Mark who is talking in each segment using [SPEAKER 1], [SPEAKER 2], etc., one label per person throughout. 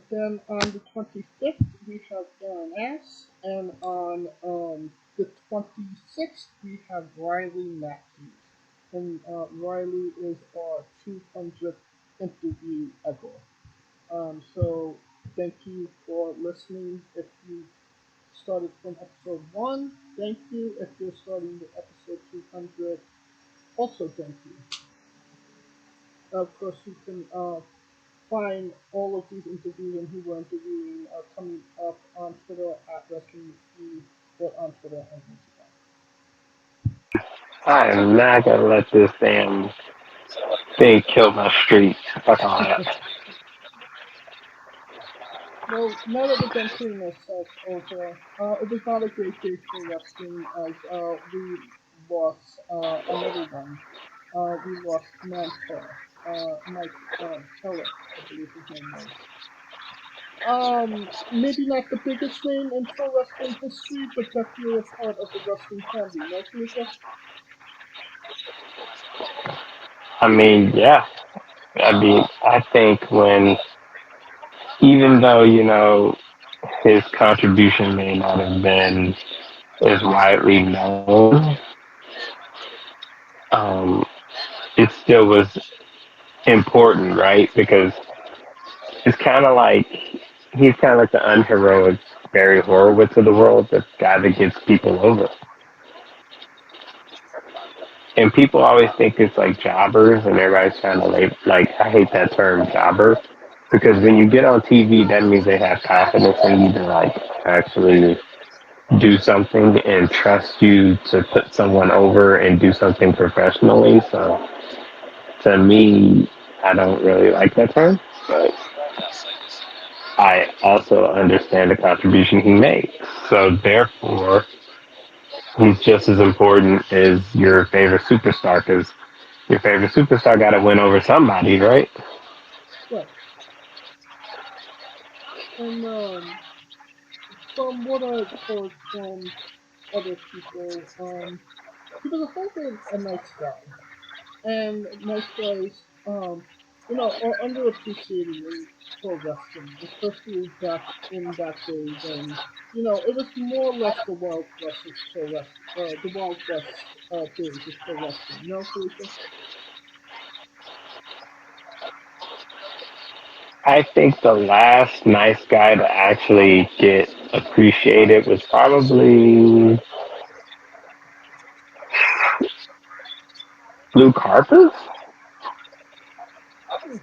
[SPEAKER 1] then on the 25th, we have Darren S. And on the 26th, we have Riley Matthews. And Riley is our 200th interview ever. So thank you for listening. If you started from episode 1, thank you. If you're starting with episode 200, also thank you. Of course, you can find all of these interviews and who we're interviewing coming up on Twitter at Wrestling with E or on Twitter and Instagram.
[SPEAKER 2] I am not gonna let this damn thing kill my streak. Fuck all that.
[SPEAKER 1] Well, now that we're done putting ourselves over, it was not a great day for wrestling as we lost another one. We lost Mantel, Mike Keller, I believe his name was. Maybe not the biggest name in pro wrestling history, but definitely a part of the wrestling family, no, Felicia?
[SPEAKER 2] I mean, yeah. I think when, even though, his contribution may not have been as widely known, um, it still was important, right? Because it's kind of like, he's kind of like the unheroic Barry Horowitz of the world, the guy that gets people over. And people always think it's like jobbers, and everybody's trying to like I hate that term jobber, because when you get on TV, that means they have confidence in you to like actually do something and trust you to put someone over and do something professionally. So to me, I don't really like that term, but I also understand the contribution he made. So therefore, he's just as important as your favorite superstar, because your favorite superstar got to win over somebody, right?
[SPEAKER 1] Right. And from what I've heard from other people, he was a whole bit a nice guy. And nice guys, are underappreciated in pro wrestling, especially back in that day when, it was more or less the Wild West of pro wrestling, the Wild West days of pro wrestling. No, Felicia?
[SPEAKER 2] I think the last nice guy to actually get appreciated was probably Luke Harper.
[SPEAKER 1] Hmm.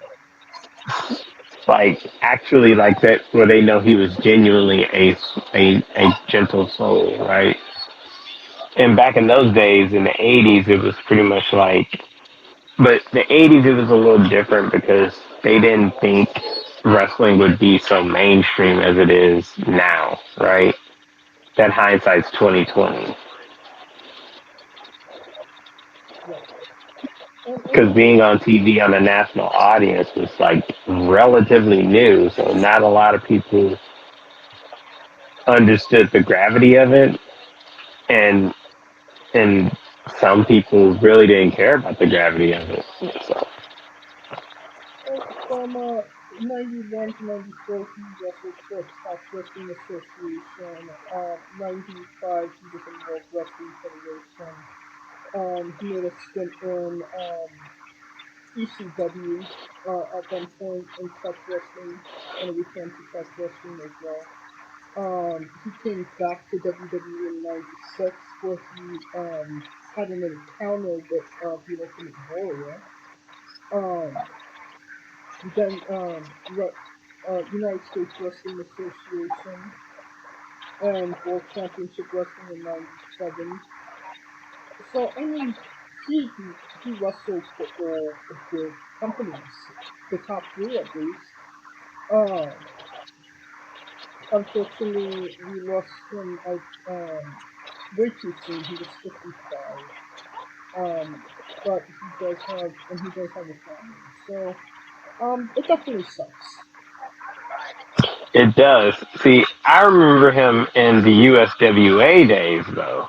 [SPEAKER 2] Like actually, like that, where they know he was genuinely a gentle soul, right? And back in those days, in the '80s, it was pretty much like, but the '80s it was a little different because they didn't think wrestling would be so mainstream as it is now, right? That hindsight's 2020.
[SPEAKER 1] Right. And
[SPEAKER 2] Because being on TV on a national audience was like relatively new, so not a lot of people understood the gravity of it, and and some people really didn't care about the gravity of it. So
[SPEAKER 1] from 91 to 94, he wrestled for Top Wrestling Association. 95, he was in World Wrestling Federation. He made a stint in ECW at one point in Touch Wrestling, and a return to Touch Wrestling as well. He came back to WWE in '96, where he had an encounter with the Ultimate Warrior. Um, then United States Wrestling Association and World Championship Wrestling in '97. So I mean, he wrestled for all the big companies, the top three at least. Um, Unfortunately, we lost him way too soon. He was 55. Um, but he does have a family. So it definitely sucks.
[SPEAKER 2] it does. See, I remember him in the USWA days though,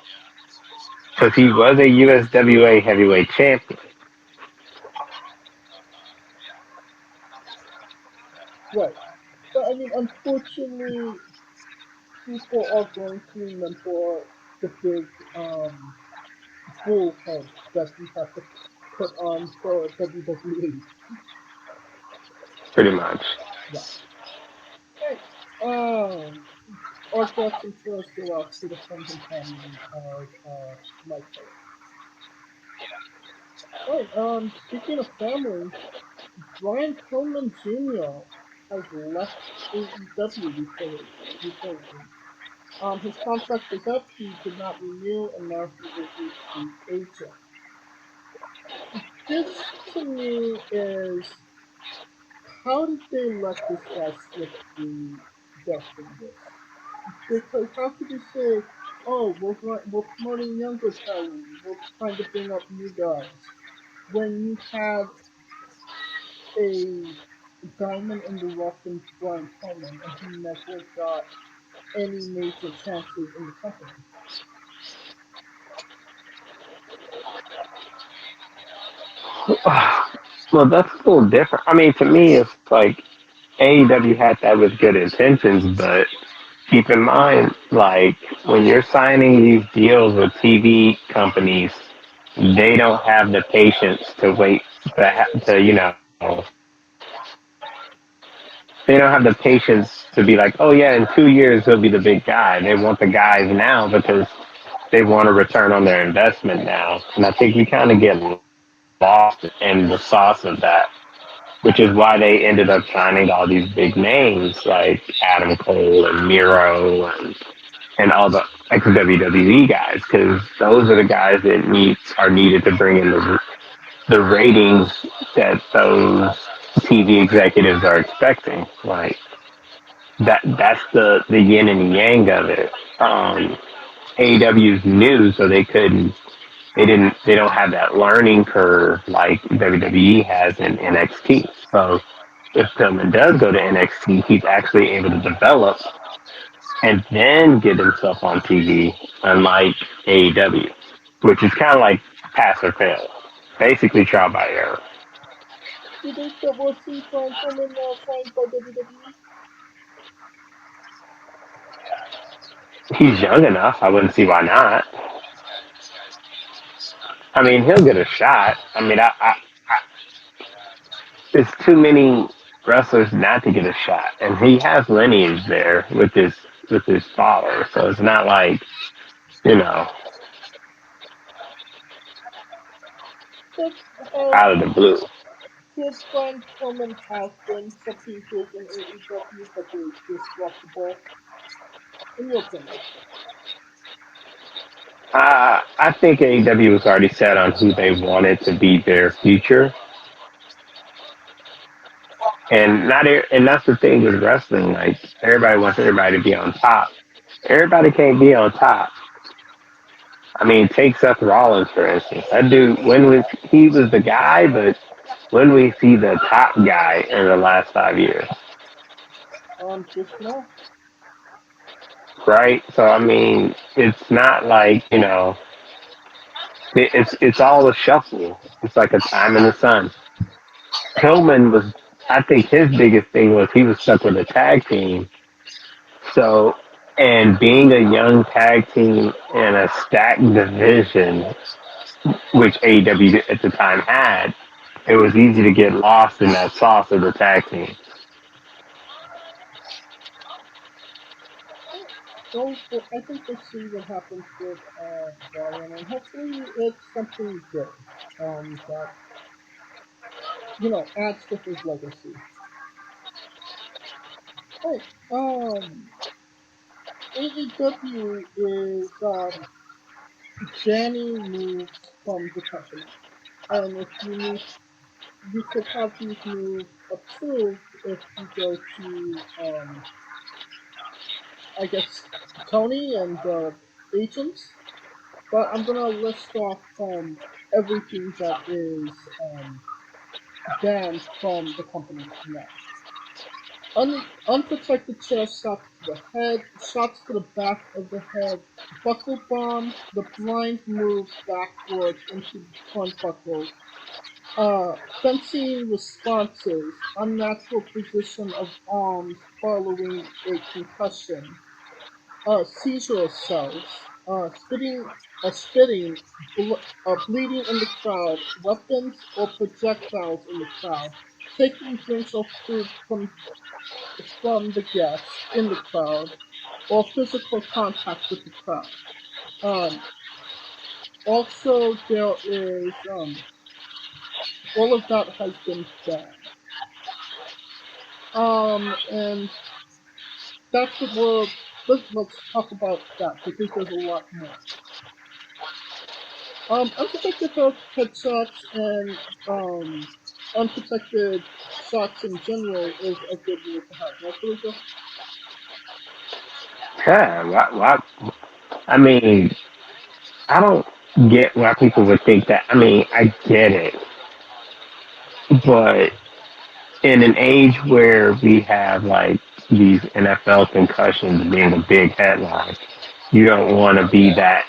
[SPEAKER 2] because he was a USWA heavyweight champion.
[SPEAKER 1] Right. But I mean, unfortunately, people are going to remember the big bull head that he had to put on for WWE.
[SPEAKER 2] pretty much.
[SPEAKER 1] Yeah. Right. Um, our thoughts and prayers go out to the friends and family of Mike Foley. Right. Speaking of family, Brian Pillman Jr. has left AEW reportedly. His contract was up. He did not renew, and now he is a free agent. This to me is, how did they let this guy slip through their fingers? Because how could you say, "Oh, we're promoting younger talent, we're trying to bring up new guys," when you had a diamond in the rough in Brian Pillman and he never got any major chances in the company?
[SPEAKER 2] Well, that's a little different. I mean, to me, it's like AEW had that with good intentions, but keep in mind, like when you're signing these deals with TV companies, they don't have the patience to wait to they don't have the patience to be like, oh yeah, in 2 years he'll be the big guy. They want the guys now because they want a return on their investment now, and I think we kind of get lost in the sauce of that, which is why they ended up signing all these big names like Adam Cole and Miro and all the ex WWE guys, because those are the guys that are needed to bring in the ratings that those TV executives are expecting. Like that's the yin and yang of it. AEW's new, so they don't have that learning curve like WWE has in NXT. So if Pillman does go to NXT, he's actually able to develop and then get himself on TV, unlike AEW, which is kind of like pass or fail, basically trial by error.
[SPEAKER 1] Do you think that we'll see Brian Pillman signed by WWE?
[SPEAKER 2] He's young enough. I wouldn't see why not. I mean, he'll get a shot. I mean, there's too many wrestlers not to get a shot, and he has lineage there with his father. So it's not like you know
[SPEAKER 1] That has
[SPEAKER 2] out of the blue.
[SPEAKER 1] Could Brian Pillman have been something big in AEW, but they just dropped the ball? In your opinion,
[SPEAKER 2] I think AEW was already set on who they wanted to be their future, and and that's the thing with wrestling. Like everybody wants everybody to be on top. Everybody can't be on top. I mean, take Seth Rollins for instance. That dude, he was the guy, but when we see the top guy in the last 5 years,
[SPEAKER 1] just no.
[SPEAKER 2] right? So I mean, it's not like it's all a shuffle. It's like a time in the sun. Pillman was, I think, his biggest thing was he was stuck with a tag team. So, and being a young tag team in a stacked division, which AEW at the time had, it was easy to get lost in that sauce of the tag team.
[SPEAKER 1] I think we'll see what happens with Brian, and hopefully it's something good. That adds to his legacy. Right. AEW is banning moves from the company, and if you could have these moves approved if you go to I guess Tony and the agents. But I'm gonna list off everything that is banned from the company now. Unprotected chair shots to the head, shots to the back of the head, buckle bomb, the blind move backwards into the front buckle, Fencing responses, unnatural position of arms following a concussion, seizure cells, bleeding in the crowd, weapons or projectiles in the crowd, taking drinks or food from the guests in the crowd, or physical contact with the crowd. Um, Also, there is all of that has been banned. And that's what let's talk about that because there's a lot more. Unprotected headshots and unprotected shots in general is a good rule to have, right, Felicia?
[SPEAKER 2] Yeah, I mean, I don't get why people would think that. I mean, I get it, but in an age where we have like these NFL concussions being a big headline, you don't want to be that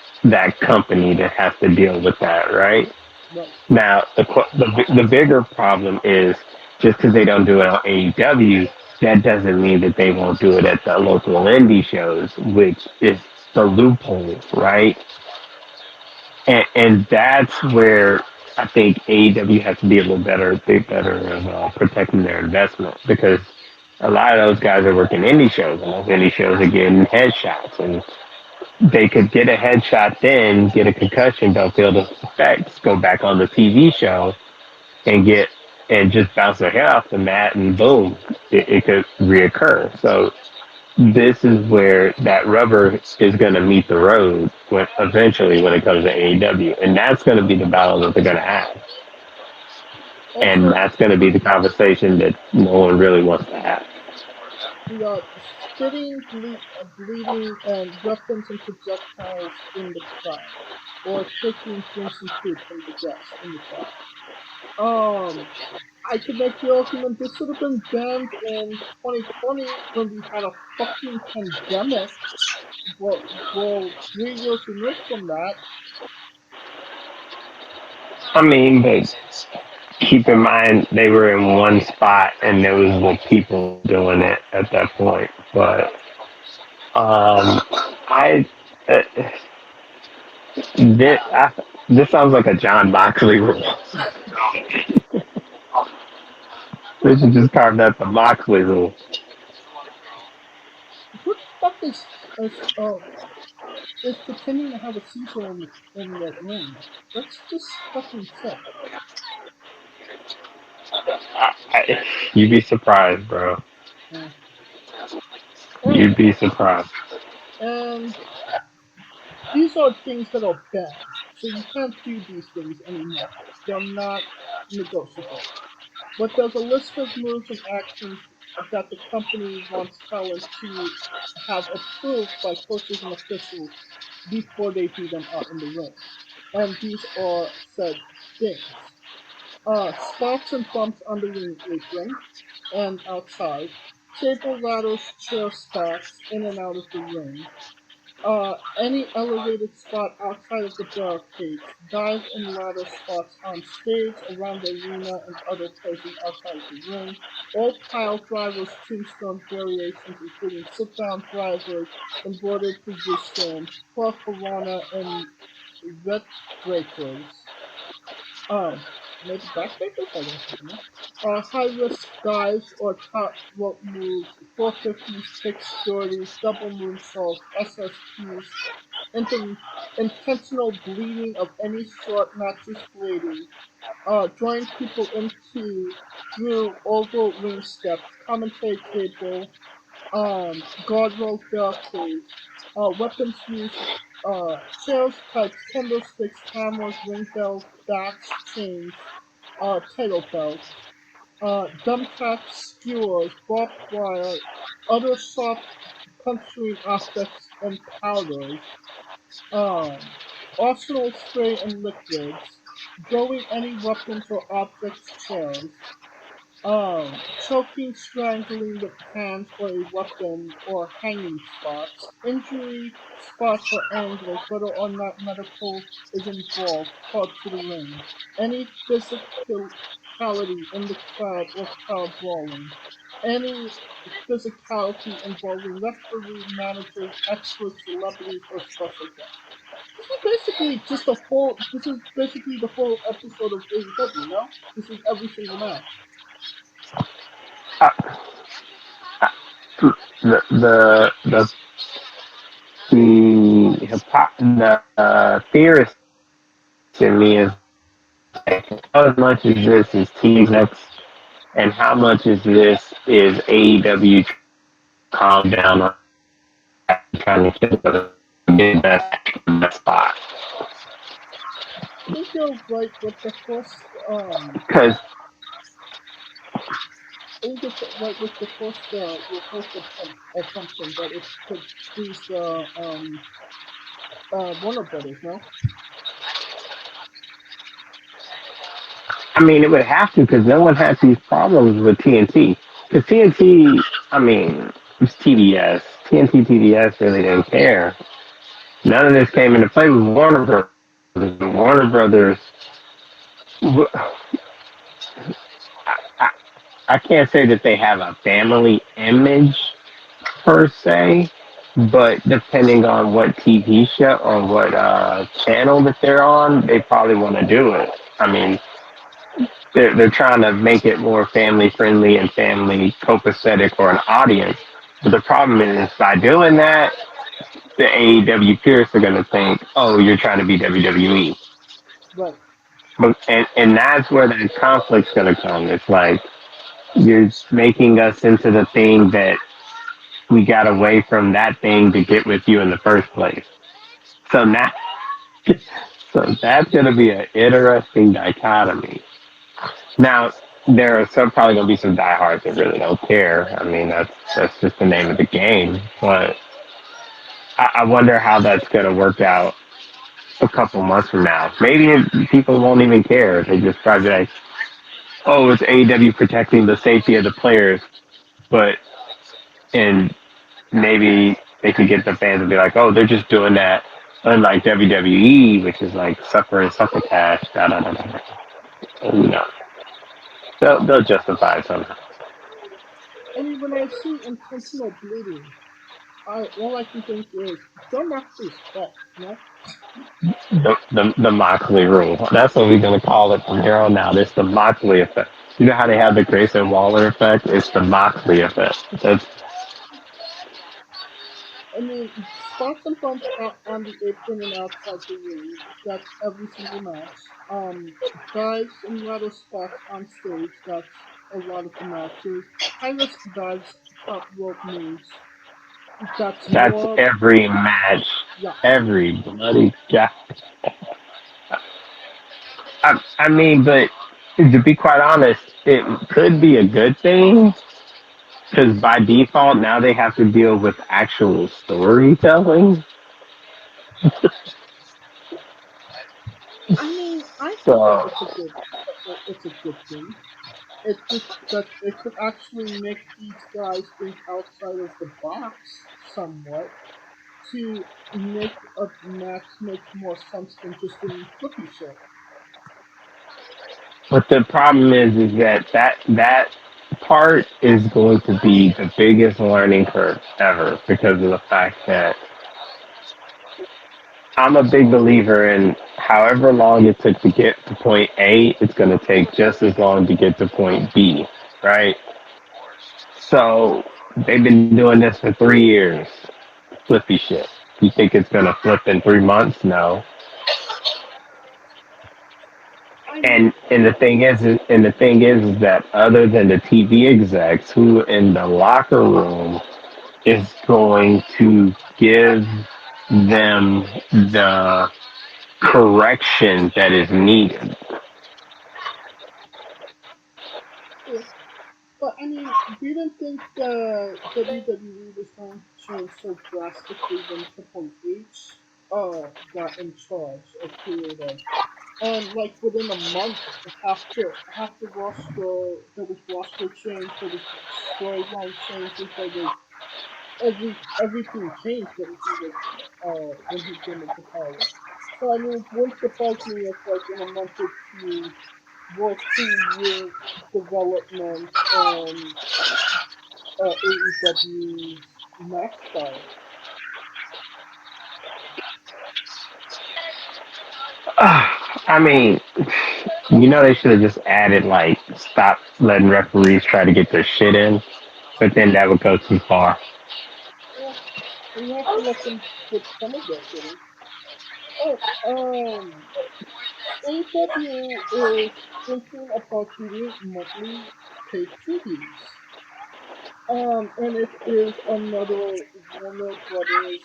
[SPEAKER 2] company that has to deal with that, right?
[SPEAKER 1] Right.
[SPEAKER 2] Now, the bigger problem is just because they don't do it on AEW, that doesn't mean that they won't do it at the local indie shows, which is the loophole, right? And that's where I think AEW has to be a little better, bit better of protecting their investment because a lot of those guys are working indie shows, and those indie shows are getting headshots, and they could get a headshot, then get a concussion, don't feel the effects, go back on the TV show, and get and just bounce their head off the mat, and boom, it could reoccur. So this is where that rubber is going to meet the road when eventually when it comes to AEW, and that's going to be the battle that they're going to have, and
[SPEAKER 1] Also,
[SPEAKER 2] that's going to be the conversation that no one really wants to have.
[SPEAKER 1] the bleeding, and weapons and projectiles in the crowd, or taking drinks and food from the guests in the crowd. Um, I could make the argument this should have been banned in 2020 when we had a fucking pandemic. Well, 3 years removed from that.
[SPEAKER 2] I mean, but keep in mind they were in one spot, and there was more people doing it at that point. But I. Uh, this sounds like a John Moxley rule. They should just carve that the Moxley rule.
[SPEAKER 1] Who the fuck is pretending to have a seizure in the ring? That's just fucking sick.
[SPEAKER 2] You'd be surprised, bro.
[SPEAKER 1] Mm.
[SPEAKER 2] You'd
[SPEAKER 1] And
[SPEAKER 2] be surprised.
[SPEAKER 1] and these are things that are banned, so you can't do these things anymore. They're not negotiable. But there's a list of moves and actions that the company wants talent to have approved by coaches and officials before they do them out in the ring. And these are said things. Spots and bumps on the ring apron and outside. Table ladders, chair spots in and out of the ring. Any elevated spot outside of the barricades, dive and ladder spots on stage, around the arena, and other places outside of the ring. All pile drivers, tombstone variations, including sit-down drivers, embroidered positions, cross piranha, and vet breakers. Um, Maybe backbreakers? I don't fucking know. High risk dives or top rope moves, 450s, fixed 30s, double moonsaults, SSTs, inten- intentional bleeding of any sort, not just blading, drawing people into through oval ring steps, commentary table, guardrails, barricades, weapons used, chairs, pipes, kendo sticks, hammers, ring bells, bats, chains, title belts, thumbtacks, skewers, barbed wire, other soft puncturing objects and powders, um, arsenal spray and liquids, throwing any weapons or objects, chairs, choking, strangling with hands or a weapon, or hanging spots. Injury spots or angles, whether or not medical is involved, called to the ring. Any physicality in the crowd or crowd brawling. Any physicality involving referee, managers, experts, celebrities, or special guests. This is basically the full episode of AEW, no? This is every single match.
[SPEAKER 2] Uh, the theorist in me is like how much of this is TV execs and how much of this is AEW trying to calm down or trying to get the best spot.
[SPEAKER 1] I think you're right with the first.
[SPEAKER 2] Because
[SPEAKER 1] I think you're right with the first. Your first assumption that it could please the Warner Brothers. No,
[SPEAKER 2] I mean, it would have to because no one has these problems with TNT. Because TNT, I mean, it's TBS. TNT TBS really didn't care. None of this came into play with Warner Brothers. Warner Brothers, I, I can't say that they have a family image per se, but depending on what TV show or what channel that they're on, they probably want to do it. I mean, they're trying to make it more family friendly and family copacetic for an audience. But the problem is by doing that, the AEW purists are going to think, oh, you're trying to be WWE.
[SPEAKER 1] right,
[SPEAKER 2] And that's where the conflict's going to come. It's like you're making us into the thing that we got away from that thing to get with you in the first place. So now, so that's going to be an interesting dichotomy. Now, there are some probably going to be some diehards that really don't care. I mean, that's just the name of the game. But I wonder how that's going to work out a couple months from now. Maybe people won't even care. They just probably be like, oh, it's AEW protecting the safety of the players. But and maybe they could get the fans to be like, oh, they're just doing that. Unlike WWE, which is like suffer and succotash, da da da da. You know, they'll justify it somehow.
[SPEAKER 1] I mean, when I see intentional bleeding, I all I can think is John Moxley's fault. No,
[SPEAKER 2] The Moxley rule. That's what we're gonna call it from here on out. It's the Moxley effect. You know how they have the Grayson Waller effect? It's the Moxley effect. That's
[SPEAKER 1] I mean, spots and bumps out on the apron and outside the ring. That's every single match. Dives and rattle spots on stage. That's a lot of the matches. High risk dives, top rope moves. That's
[SPEAKER 2] that's
[SPEAKER 1] more.
[SPEAKER 2] every match,
[SPEAKER 1] Yeah.
[SPEAKER 2] every bloody guy. I mean, but to be quite honest, it could be a good thing because by default now they have to deal with actual storytelling.
[SPEAKER 1] I mean, I think that
[SPEAKER 2] So
[SPEAKER 1] it's a good thing. It just that it could actually make these guys think outside of the box somewhat to make a match make more sense than just doing flippy shit.
[SPEAKER 2] but the problem is that part is going to be the biggest learning curve ever because of the fact that I'm a big believer in however long it took to get to point A, it's going to take just as long to get to point B, right? So they've been doing this for 3 years, flippy shit. You think it's going to flip in 3 months? No.
[SPEAKER 1] I mean,
[SPEAKER 2] And the thing is that other than the TV execs, who in the locker room is going to give them the correction that is needed.
[SPEAKER 1] true. But I mean, we didn't think the WWE was going to change so drastically when Triple H got in charge of creative, and like within a month, half the roster, there was roster change, there was storyline changes, there was everything changed when he came into power. So I mean, it wouldn't surprise me if like in a month or two we'll see real development in AEW's match style.
[SPEAKER 2] I mean, you know, they should have just added like stop letting referees try to get their shit in, but then that would go too far.
[SPEAKER 1] Yeah, and you have to let them get some of their shit. Oh, AEW is thinking about doing monthly pay-per-views. And it is another Warner Brothers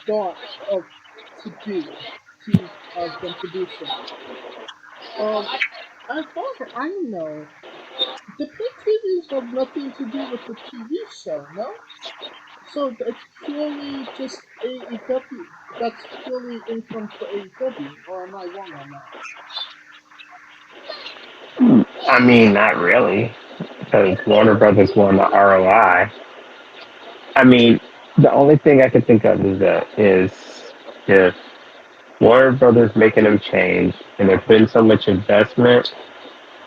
[SPEAKER 1] thought of to do to have them producing. Um, as far as I know, the pay-per-views have nothing to do with the TV show, no? So it's purely just AEW. That's purely income for AEW, or am I wrong on that?
[SPEAKER 2] I mean, not really, because Warner Brothers won the ROI. I mean, the only thing I can think of is if Warner Brothers making them change and they're putting so much investment,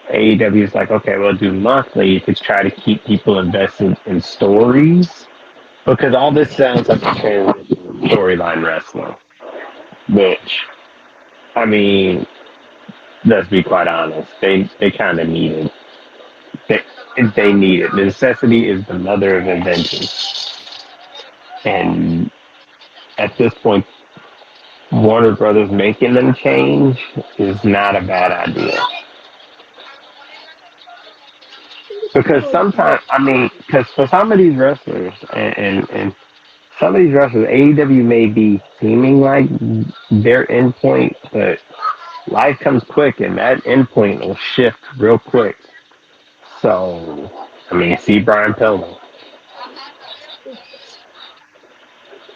[SPEAKER 2] AEW is like, okay, we'll do monthly to try to keep people invested in stories. Because all this sounds like a transition storyline wrestling, which, I mean, let's be quite honest, they kind of need it. They, they need it. Necessity is the mother of invention. And at this point, Warner Brothers making them change is not a bad idea.
[SPEAKER 1] I think it's a good
[SPEAKER 2] Because
[SPEAKER 1] idea.
[SPEAKER 2] sometimes, I mean, because for some of these wrestlers, and some of these wrestlers, AEW may be seeming like their endpoint, but life comes quick and that endpoint will shift real quick. So, I mean, see Brian Pillman.
[SPEAKER 1] True.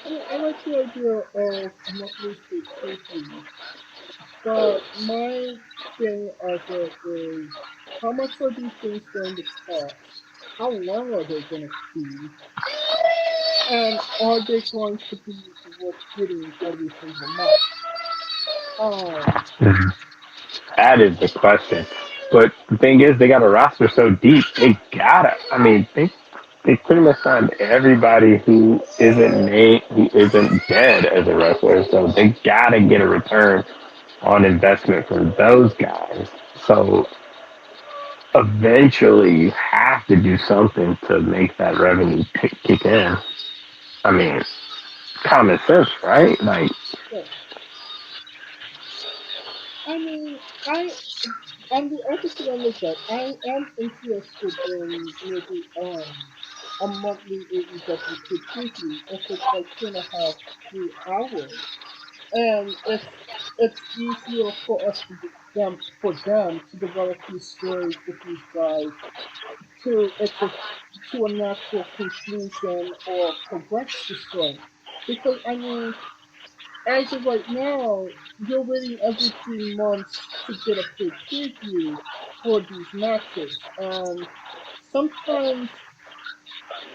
[SPEAKER 1] I mean, I like the idea of monthly pay-per-views, but my thing of it is, how much are these things going to cost? How long are they going to be? And are they going to be worth getting every single month? Um,
[SPEAKER 2] That is the question. But the thing is, they got a roster so deep, they gotta. I mean, they pretty much signed everybody who isn't dead as a wrestler. So they gotta get a return on investment from those guys. So eventually, you have to do something to make that revenue kick in. I mean, common sense, right? Like,
[SPEAKER 1] yeah. I mean, on the opposite end of that, I am interested in maybe a monthly AEW pay-per-view if it's like 2.5, 3 hours, and if it's easier for us to them to develop these stories with these guys to to a natural conclusion or progress the story, because I mean, as of right now, you're waiting every 3 months to get a pay preview for these matches, and sometimes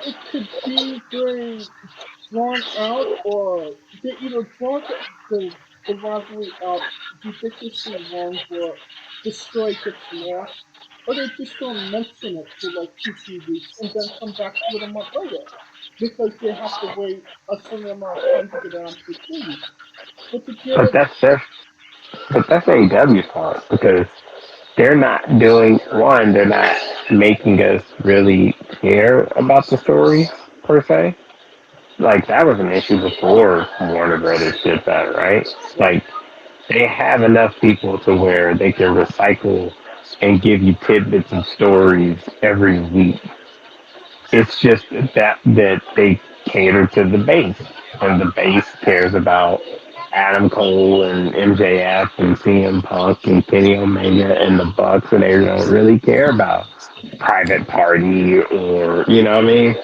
[SPEAKER 1] it could be very drawn out, or they either draw the rivalry out ridiculously long where the story gets lost, or they just don't mention it for like 2, 3 weeks and then come back to it a month later because they have to wait a certain amount of time to get it on pay preview. But to get
[SPEAKER 2] but
[SPEAKER 1] it,
[SPEAKER 2] that's AEW's fault because they're not doing one. They're not making us really care about the story per se. Like that was an issue before Warner Brothers did that, right?
[SPEAKER 1] yeah,
[SPEAKER 2] Like they have enough people to where they can recycle and give you tidbits of stories every week. It's just that they cater to the base, and the base cares about Adam Cole and MJF and CM Punk and Kenny Omega and the Bucks, and they don't really care about Private Party or you know what I mean.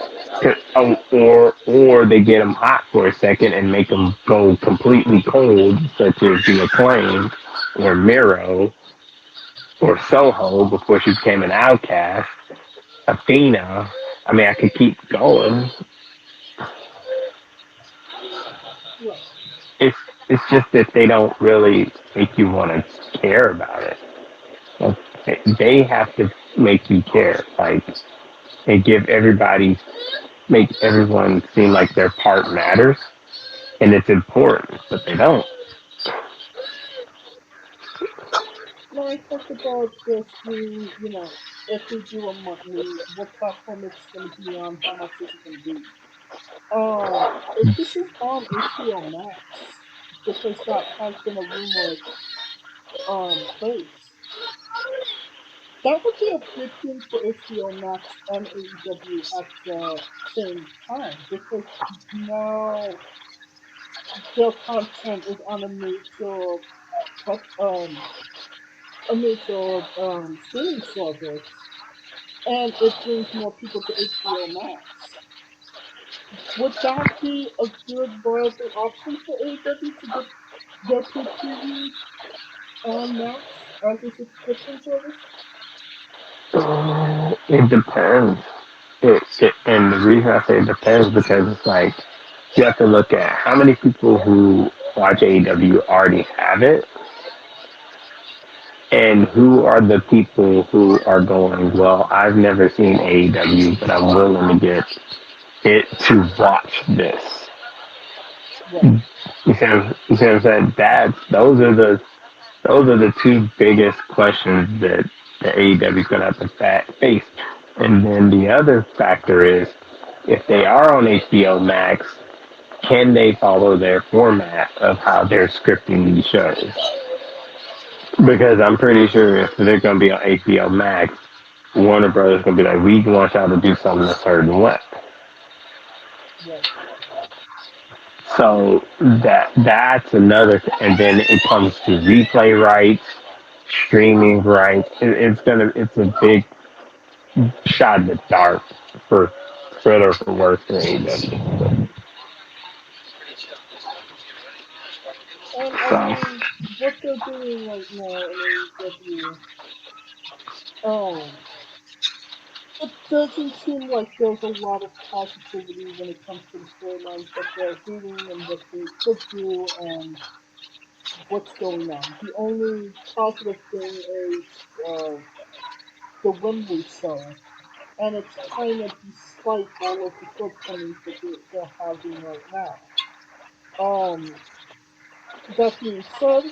[SPEAKER 2] Or they get them hot for a second and make them go completely cold, such as the Acclaim or Miro or Soho before she became an outcast. Athena. I mean, I could keep going.
[SPEAKER 1] Right.
[SPEAKER 2] It's it's just that they don't really make you want to care about it. Like, they have to make you care. Like they give everybody, make everyone seem like their part matters and it's important, but they don't.
[SPEAKER 1] No, I talked about this being, if they do a monthly, what platform it's going to be on, how much is it going to be. If this is on HBO Max, because that has been a rumored place, that would be a big thing for HBO Max and AEW at the same time, because now their content is on a major streaming service, and it brings more people to HBO Max. Would that be a good viable option for AEW to get their pay-per-views on Max as a subscription service?
[SPEAKER 2] It depends. And the reason I say it depends because it's like you have to look at how many people who watch AEW already have it, and who are the people who are going, well, I've never seen AEW, but I'm willing to get it to watch this.
[SPEAKER 1] Right,
[SPEAKER 2] You see what I'm saying? Those are the two biggest questions that the AEW is going to have to face. And then the other factor is if they are on HBO Max, can they follow their format of how they're scripting these shows? Because I'm pretty sure if they're going to be on HBO Max, Warner Brothers going to be like, we want y'all to do something a certain way.
[SPEAKER 1] right.
[SPEAKER 2] So that's another, and then it comes to replay rights, streaming rights. It's a big shot in the dark for better or for worse for AEW.
[SPEAKER 1] And I
[SPEAKER 2] So
[SPEAKER 1] mean, what they're doing right now in AEW, um, it doesn't seem like there's a lot of positivity when it comes to the storylines that they're doing and what they could do and what's going on. The only positive thing is the Wembley show, and it's kind of despite all of the shortcomings that they're having right now. Um, that being said,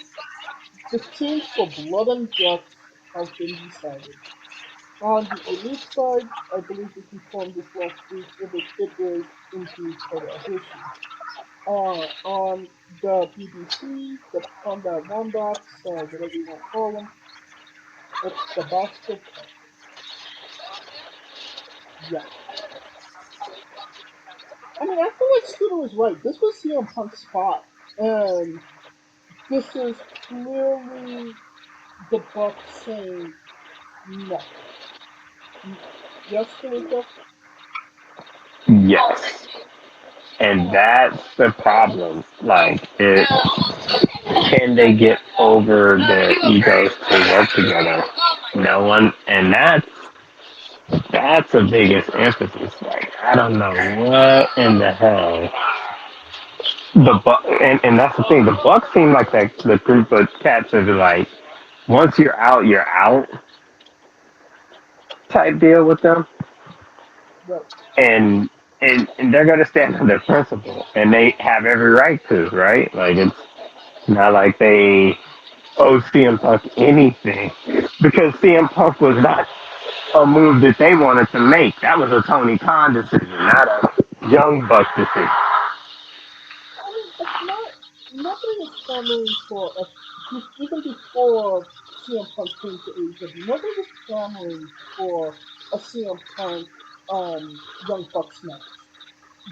[SPEAKER 1] the teams for Blood and Guts have been decided. On the Elite side, I believe we confirmed this last week. It is indeed Kota Ibushi. On the BBC, the Combat Wombats, whatever you want to call them, it's the Bastard Punk. Yeah. I mean, I feel like Scooter was right. This was CM Punk's spot. And this is clearly the Bucks saying no. Yes, Felipe?
[SPEAKER 2] yes, and that's the problem. Like, can they get over their egos to work together? No one, and that's the biggest emphasis. Like, I don't know what in the hell and that's the thing. The Bucks seem like that the group of cats that are like, once you're out type deal with them,
[SPEAKER 1] Right,
[SPEAKER 2] and and they're gonna stand on their principle, and they have every right to, right? Like it's not like they owe CM Punk anything because CM Punk was not a move that they wanted to make. That was a Tony Khan decision, not a Young Buck decision.
[SPEAKER 1] I mean, it's not. Nobody was clamoring for even before CM Punk came to AEW. Nobody was clamoring for a CM Punk Young Bucks match.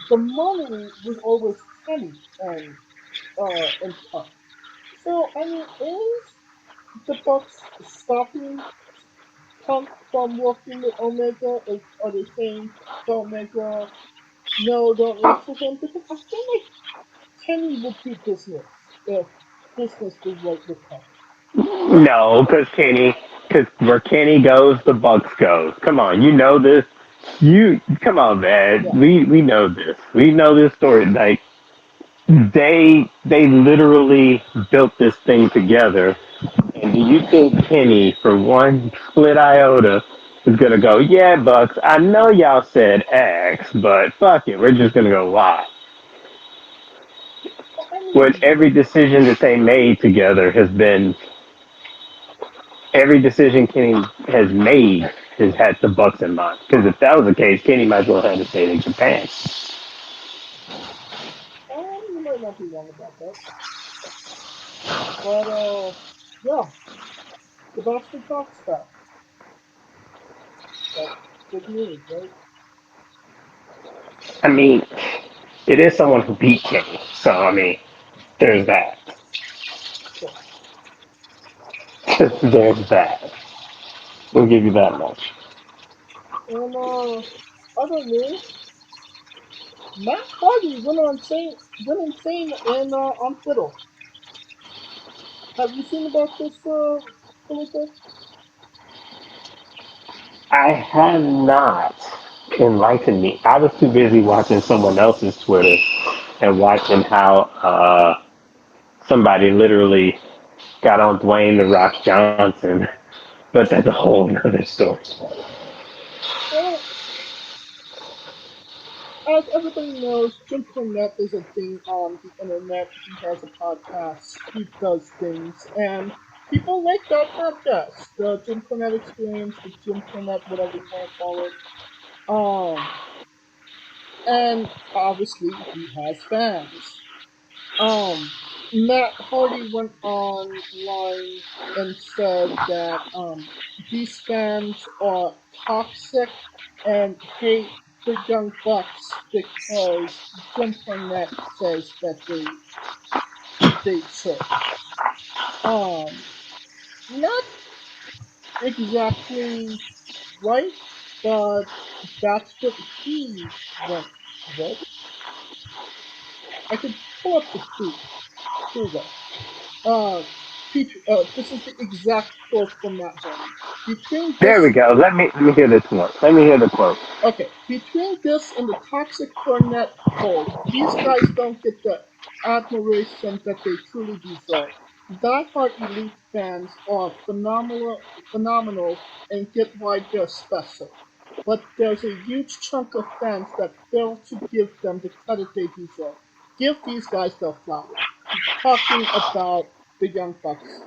[SPEAKER 1] The money was always Kenny and Punk. So I mean, is the Bucks stopping Punk from working with Omega? Are they saying to Omega? No, don't wrestle him because I feel like Kenny would do business if business was right with him.
[SPEAKER 2] No, because where Kenny goes, the Bucks goes. Come on, you know this. You come on, man.
[SPEAKER 1] Yeah.
[SPEAKER 2] We know this. We know this story. Like they literally built this thing together. And do you think Kenny, for one split iota, is gonna go? Yeah, Bucks. I know y'all said X, but fuck it, we're just gonna go Y.
[SPEAKER 1] Well, I
[SPEAKER 2] When
[SPEAKER 1] mean,
[SPEAKER 2] every decision that they made together has been every decision Kenny has made has had the Bucks in mind. Because if that was the case, Kenny might as well have to stay in Japan.
[SPEAKER 1] you might not be wrong about that. But, yeah, the bastard talks fast. That's good news, right?
[SPEAKER 2] I mean, it is someone who beat Kenny, so I mean, there's that.
[SPEAKER 1] Sure.
[SPEAKER 2] There's that. We'll give you that much.
[SPEAKER 1] And, other news, Matt Hardy went insane in, on Twitter. Have you seen about this, Felipe?
[SPEAKER 2] I have not enlightened me. I was too busy watching someone else's Twitter and watching how somebody literally got on Dwayne the Rock Johnson, but that's a whole nother story.
[SPEAKER 1] Well, as everybody knows, Jim Cornette is a thing on the internet. He has a podcast. He does things, and people like that podcast. The Jim Cornette Experience, the Jim Cornette, whatever you want to call it. Um, and obviously he has fans. Um, Matt Hardy went online and said that these fans are toxic and hate the Young Bucks because Jim Cornette says that they should. Um, Not exactly right, but that's what he went with. I could pull up the tweet. Here we go. This is the exact quote from Matt Hardy. Between
[SPEAKER 2] There we
[SPEAKER 1] this,
[SPEAKER 2] go. Let me hear this one. Let me hear the quote.
[SPEAKER 1] okay, between this and the toxic Cornet polls, these guys don't get the admiration that they truly deserve. Diehard elite fans are phenomenal, and get why they're special. But there's a huge chunk of fans that fail to give them the credit they deserve. Give these guys their flowers. Talking about the Young Bucks.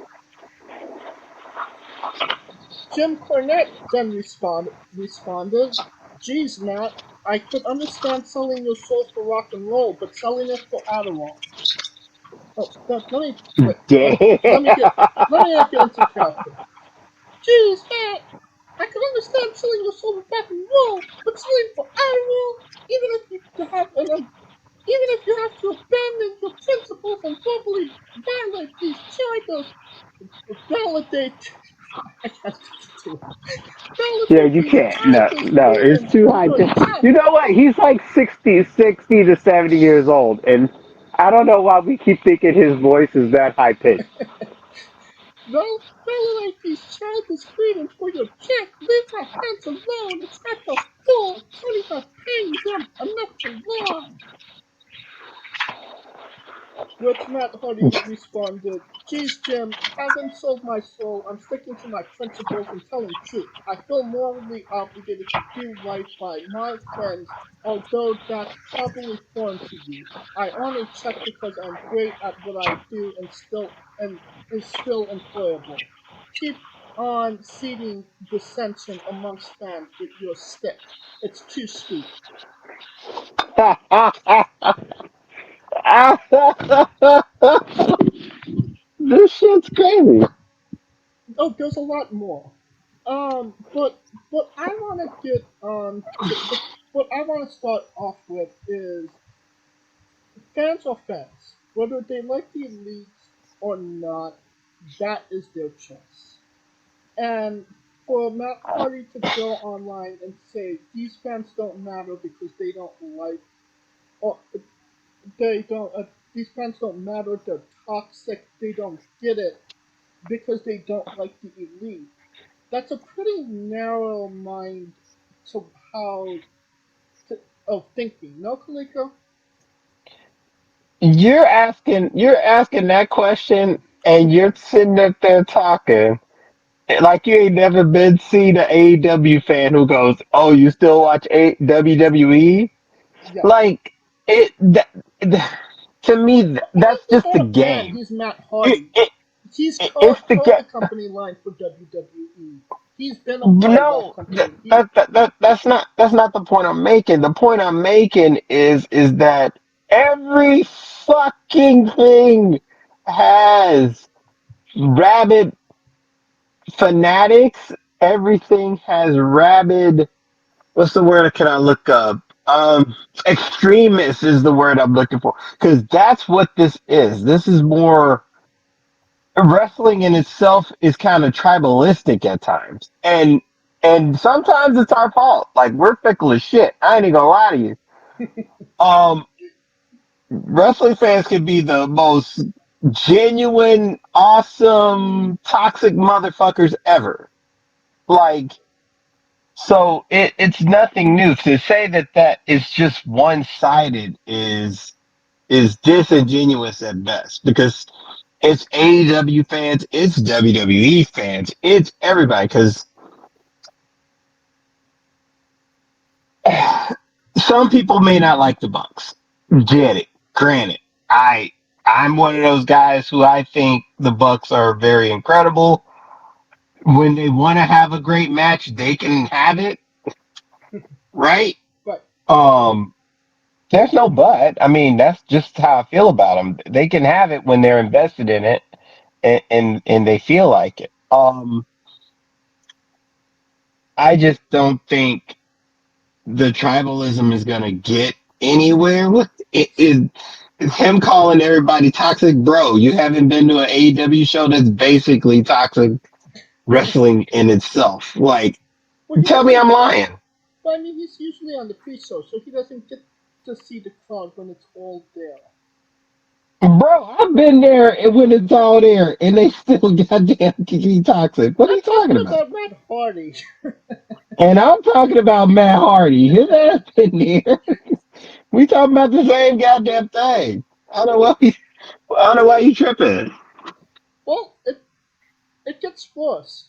[SPEAKER 1] Jim Cornette then responded, "Geez, Matt, I could understand selling your soul for rock and roll, but selling it for Adderall." Oh, let me wait.
[SPEAKER 2] Damn.
[SPEAKER 1] Let me get into character. "Geez, Matt, I could understand selling your soul for rock and roll, but selling for Adderall, even if you have an even if you have to abandon your principles and verbally violate these charters, validate." I can't do it.
[SPEAKER 2] Yeah,
[SPEAKER 1] Validate
[SPEAKER 2] you
[SPEAKER 1] these
[SPEAKER 2] can't. No,
[SPEAKER 1] characters
[SPEAKER 2] no, it's
[SPEAKER 1] screaming
[SPEAKER 2] too
[SPEAKER 1] for
[SPEAKER 2] high
[SPEAKER 1] your
[SPEAKER 2] pitched.
[SPEAKER 1] check.
[SPEAKER 2] You know what? He's like 60 to 70 years old, and I don't know why we keep thinking his voice is that high pitched.
[SPEAKER 1] Validate these characters screaming for your check. Leave my fans alone. It's not their fault. Tony's not paying them enough to lie. Which Matt Hardy responded, "Geez, Jim, haven't sold my soul. I'm sticking to my principles and telling truth. I feel morally obligated to do right by my friends, although that's probably foreign to you. I earn a check because I'm great at what I do and is still employable. Keep on seeding dissension amongst fans with your stick. It's too sweet."
[SPEAKER 2] This shit's crazy.
[SPEAKER 1] Oh, there's a lot more. But what I want to get what I want to start off with is fans are fans, whether they like the elites or not. That is their choice. And for Matt Hardy to go online and say these fans don't matter because they don't like Oh, they don't. These fans don't matter. They're toxic. They don't get it because they don't like the elite. That's a pretty narrow mind to how to, of thinking. No, Kaliko.
[SPEAKER 2] You're asking that question and you're sitting up there talking like you ain't never been seen an AEW fan who goes, "Oh, you still watch WWE?"
[SPEAKER 1] Yes.
[SPEAKER 2] Like it to me
[SPEAKER 1] Unless
[SPEAKER 2] that's
[SPEAKER 1] he's
[SPEAKER 2] just
[SPEAKER 1] not
[SPEAKER 2] the
[SPEAKER 1] a fan,
[SPEAKER 2] game.
[SPEAKER 1] he's Matt
[SPEAKER 2] It,
[SPEAKER 1] Hardy.
[SPEAKER 2] it,
[SPEAKER 1] He's
[SPEAKER 2] it's the
[SPEAKER 1] called
[SPEAKER 2] game.
[SPEAKER 1] the company line for WWE. He's been a part of that
[SPEAKER 2] No,
[SPEAKER 1] company. He
[SPEAKER 2] that's not the point I'm making. The point I'm making is that every fucking thing has rabid fanatics. Everything has rabid. What's the word can I look up? Extremists is the word I'm looking for because that's what this is. This is more wrestling in itself is kind of tribalistic at times, and sometimes it's our fault. Like we're fickle as shit. I ain't even gonna lie to you. Um, Wrestling fans can be the most genuine, awesome, toxic motherfuckers ever. Like so, it's nothing new to say that is just one sided is disingenuous at best because it's AEW fans, it's WWE fans, it's everybody. Because some people may not like the Bucks. Get it? Granted, I I'm one of those guys who I think the Bucks are very incredible. When they want to have a great match, they can have it, right?
[SPEAKER 1] but
[SPEAKER 2] Um, there's no but. I mean, that's just how I feel about them. They can have it when they're invested in it and they feel like it. I just don't think the tribalism is gonna get anywhere with it. It's him calling everybody toxic, bro. You haven't been to an AEW show that's basically toxic wrestling in itself. Like,
[SPEAKER 1] well, he
[SPEAKER 2] tell me
[SPEAKER 1] doesn't.
[SPEAKER 2] I'm lying,
[SPEAKER 1] But I mean, he's usually on the pre-show, so he doesn't get to see the crowd when it's all there.
[SPEAKER 2] bro. I've been there and when it's all there, and they still goddamn be toxic. What are
[SPEAKER 1] I'm
[SPEAKER 2] you talking
[SPEAKER 1] talking
[SPEAKER 2] about?
[SPEAKER 1] about Matt Hardy.
[SPEAKER 2] And I'm talking about Matt Hardy. His ass been there. We talking about the same goddamn thing. I don't know why. I don't know why you tripping.
[SPEAKER 1] Well, it gets worse.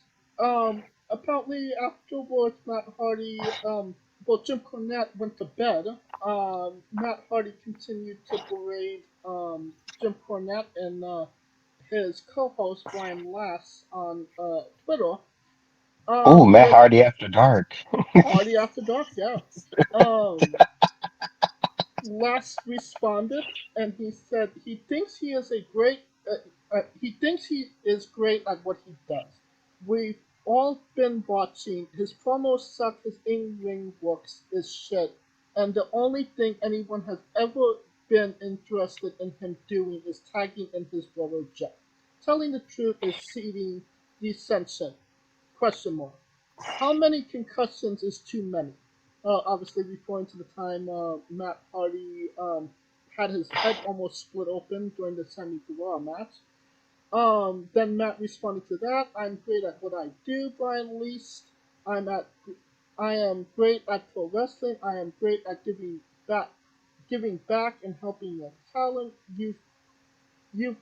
[SPEAKER 1] Apparently afterwards, Matt Hardy, well, Jim Cornette went to bed. Matt Hardy continued to berate Jim Cornette and his co-host Brian Lass on Twitter.
[SPEAKER 2] Oh, Matt
[SPEAKER 1] But
[SPEAKER 2] Hardy after dark.
[SPEAKER 1] Hardy After Dark, yeah. Um, Lass responded, and he said he thinks he is a great. He thinks he is great at what he does. We've all been watching. His promos suck. His in-ring works is shit. And the only thing anyone has ever been interested in him doing is tagging in his brother Jeff. Telling the truth is seeding dissension. Question mark. How many concussions is too many? Obviously, referring to the time Matt Hardy had his head almost split open during the Sammy Guevara match. Then Matt responded to that. I'm great at what I do, Brian Least. I'm at. I am great at pro wrestling. I am great at giving back and helping young talent. You're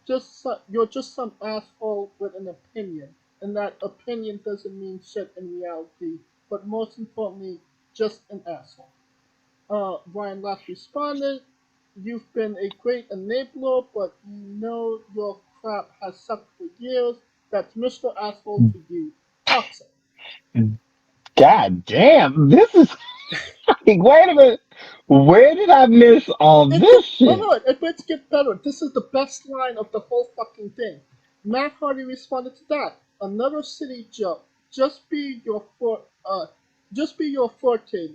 [SPEAKER 1] just some asshole with an opinion, and that opinion doesn't mean shit in reality. But most importantly, just an asshole. Ryan Last responded, "You've been a great enabler, but you know your crap has sucked for years. That's Mr. Asshole to you. Toxic."
[SPEAKER 2] God damn, this is like, wait a minute. Where did I miss all
[SPEAKER 1] It
[SPEAKER 2] this
[SPEAKER 1] gets oh
[SPEAKER 2] shit?
[SPEAKER 1] no, it get better. This is the best line of the whole fucking thing. Matt Hardy responded to that. Another city joke. Just be your forte,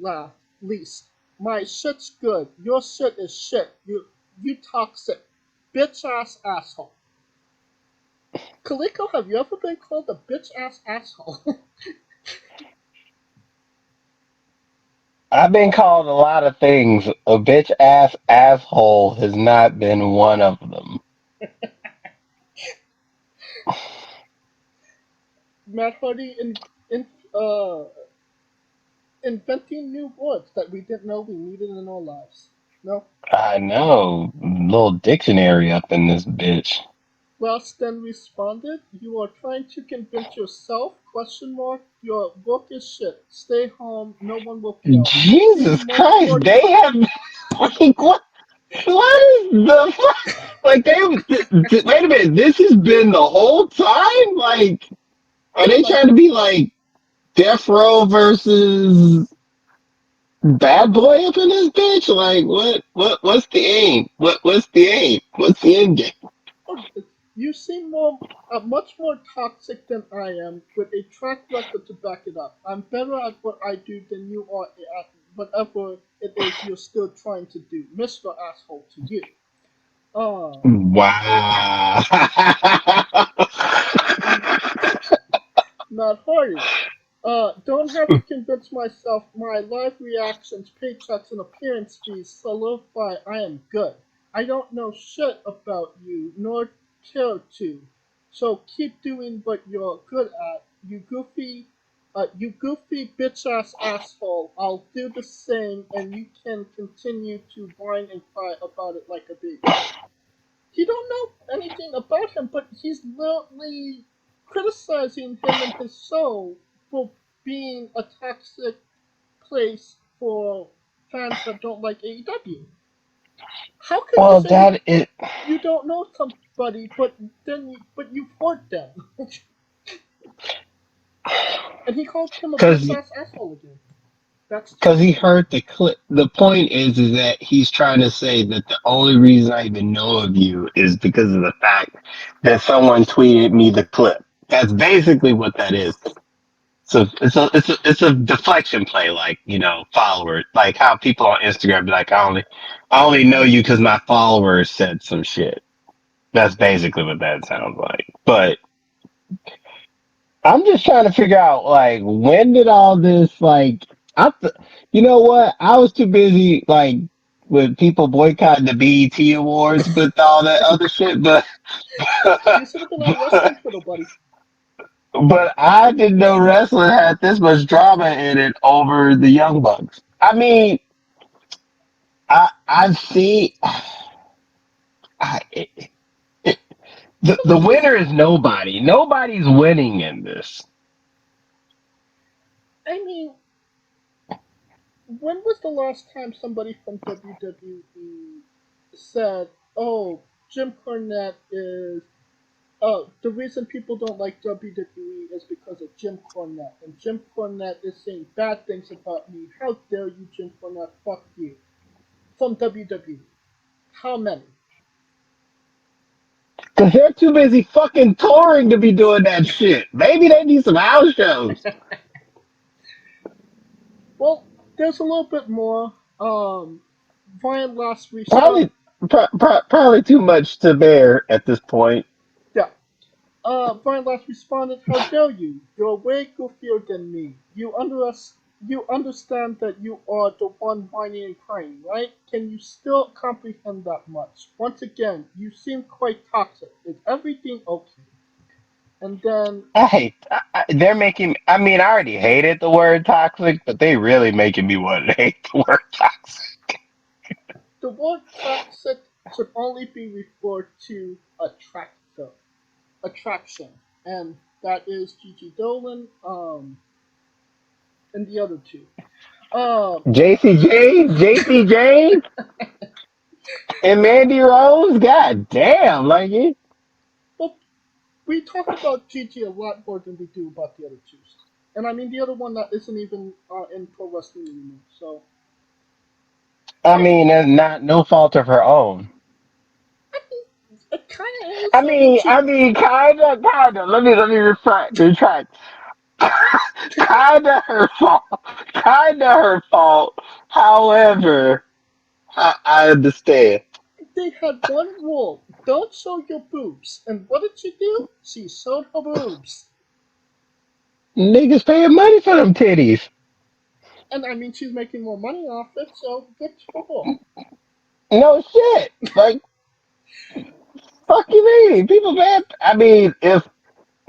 [SPEAKER 1] laugh. Least. My shit's good. Your shit is shit. You toxic. Bitch ass asshole. Kaliko, have you ever been called a bitch ass asshole?
[SPEAKER 2] I've been called a lot of things. A bitch ass asshole has not been one of them.
[SPEAKER 1] Matt Hardy uh, inventing new words that we didn't know we needed in our lives. No?
[SPEAKER 2] I know. Little dictionary up in this bitch.
[SPEAKER 1] Ross then responded, "You are trying to convince yourself, question mark, your work is shit. Stay home, no one will care. You seem
[SPEAKER 2] Jesus
[SPEAKER 1] much
[SPEAKER 2] Christ,
[SPEAKER 1] more
[SPEAKER 2] they have like what is the fuck? Like wait a minute, this has been the whole time? Like are
[SPEAKER 1] yeah,
[SPEAKER 2] they
[SPEAKER 1] like
[SPEAKER 2] trying to be like Death Row versus Bad Boy up in this bitch? Like what's the aim? What's the aim? What's the end game?
[SPEAKER 1] oh, you seem much more toxic than I am, with a track record to back it up. I'm better at what I do than you are at whatever it is you're still trying to do, Mister Asshole to you." Uh,
[SPEAKER 2] Wow.
[SPEAKER 1] Not Hardy. Don't have to convince myself my live reactions, paychecks, and appearance fees solidify I am good. I don't know shit about you, nor care to. So keep doing what you're good at, you goofy bitch ass asshole. I'll do the same, and you can continue to whine and cry about it like a baby. He don't know anything about him, but he's literally criticizing him and his soul for being a toxic place for fans that don't like AEW. How could you
[SPEAKER 2] Well,
[SPEAKER 1] say
[SPEAKER 2] that is
[SPEAKER 1] you don't know somebody, but but you've heard them? And he called him a
[SPEAKER 2] because
[SPEAKER 1] bitch ass asshole again. That's
[SPEAKER 2] because he
[SPEAKER 1] toxic.
[SPEAKER 2] heard the clip. The point is that he's trying to say that the only reason I even know of you is because of the fact that someone tweeted me the clip. That's basically what that is. So it's a deflection play, like followers, like how people on Instagram be like, I only know you because my followers said some shit. That's basically what that sounds like. But I'm just trying to figure out like when did all this like you know what? I was too busy like with people boycotting the BET awards with all that other shit, but
[SPEAKER 1] You should have been on wrestling Twitter, buddy.
[SPEAKER 2] but I didn't know wrestling had this much drama in it over the Young Bucks. I mean, I've seen it, the
[SPEAKER 1] Somebody was.
[SPEAKER 2] winner is nobody. Nobody's winning in this.
[SPEAKER 1] I mean, when was the last time somebody from WWE said, "Oh, Jim Cornette is the reason people don't like WWE is because of Jim Cornette, and Jim Cornette is saying bad things about me. How dare you, Jim Cornette? Fuck you." From WWE. How many?
[SPEAKER 2] Cause they're too busy fucking touring to be doing that shit. Maybe they need some house shows.
[SPEAKER 1] Well, there's a little bit more. Brian last respond.
[SPEAKER 2] Probably, probably too much to bear at this point.
[SPEAKER 1] Yeah. Brian last responded, "How dare you? You're way goofier than me. You understand that you are the one whining and crying, right? Can you still comprehend that much? Once again, you seem quite toxic. Is everything okay?" And then
[SPEAKER 2] They're making. I mean, I already hated the word toxic, but they really making me want to hate the word toxic.
[SPEAKER 1] the word toxic should only be referred to attraction, and that is Gigi Dolan, and the other two. Um,
[SPEAKER 2] JC James, and Mandy Rose. God damn, like it.
[SPEAKER 1] but we talk about Gigi a lot more than we do about the other two. And I mean the other one that isn't even in pro wrestling anymore. So
[SPEAKER 2] I
[SPEAKER 1] I,
[SPEAKER 2] mean, that's not no fault of her own.
[SPEAKER 1] I think it kind of is.
[SPEAKER 2] I
[SPEAKER 1] I mean,
[SPEAKER 2] mean, I mean, kinda. Let me retract. Kinda her fault. Kinda her fault. However, I understand.
[SPEAKER 1] they had one rule: don't show your boobs. And what did she do? She showed her boobs.
[SPEAKER 2] Niggas paying money for them titties.
[SPEAKER 1] And I mean, she's making more money off it, so good for
[SPEAKER 2] No shit. Like, fuck you mean? People, man. I mean, if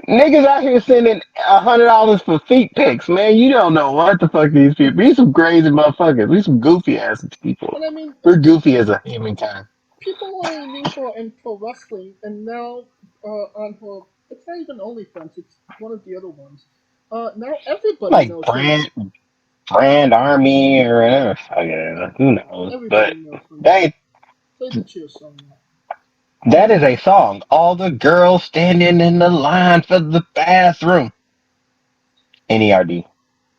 [SPEAKER 2] niggas out here sending $100 for feet pics, man, you don't know what the fuck these people. We some crazy motherfuckers. We some goofy ass people.
[SPEAKER 1] her. And I mean,
[SPEAKER 2] We're goofy as a humankind.
[SPEAKER 1] people only knew her in pro wrestling, and now on her, it's not even OnlyFans, it's one of the other ones. Now everybody
[SPEAKER 2] Like
[SPEAKER 1] knows her now.
[SPEAKER 2] brand army or whatever. Fuck it, who knows?
[SPEAKER 1] Everybody
[SPEAKER 2] But
[SPEAKER 1] knows her now.
[SPEAKER 2] they
[SPEAKER 1] Play the cheer song now.
[SPEAKER 2] that is a song. All the girls standing in the line for the bathroom. NERD.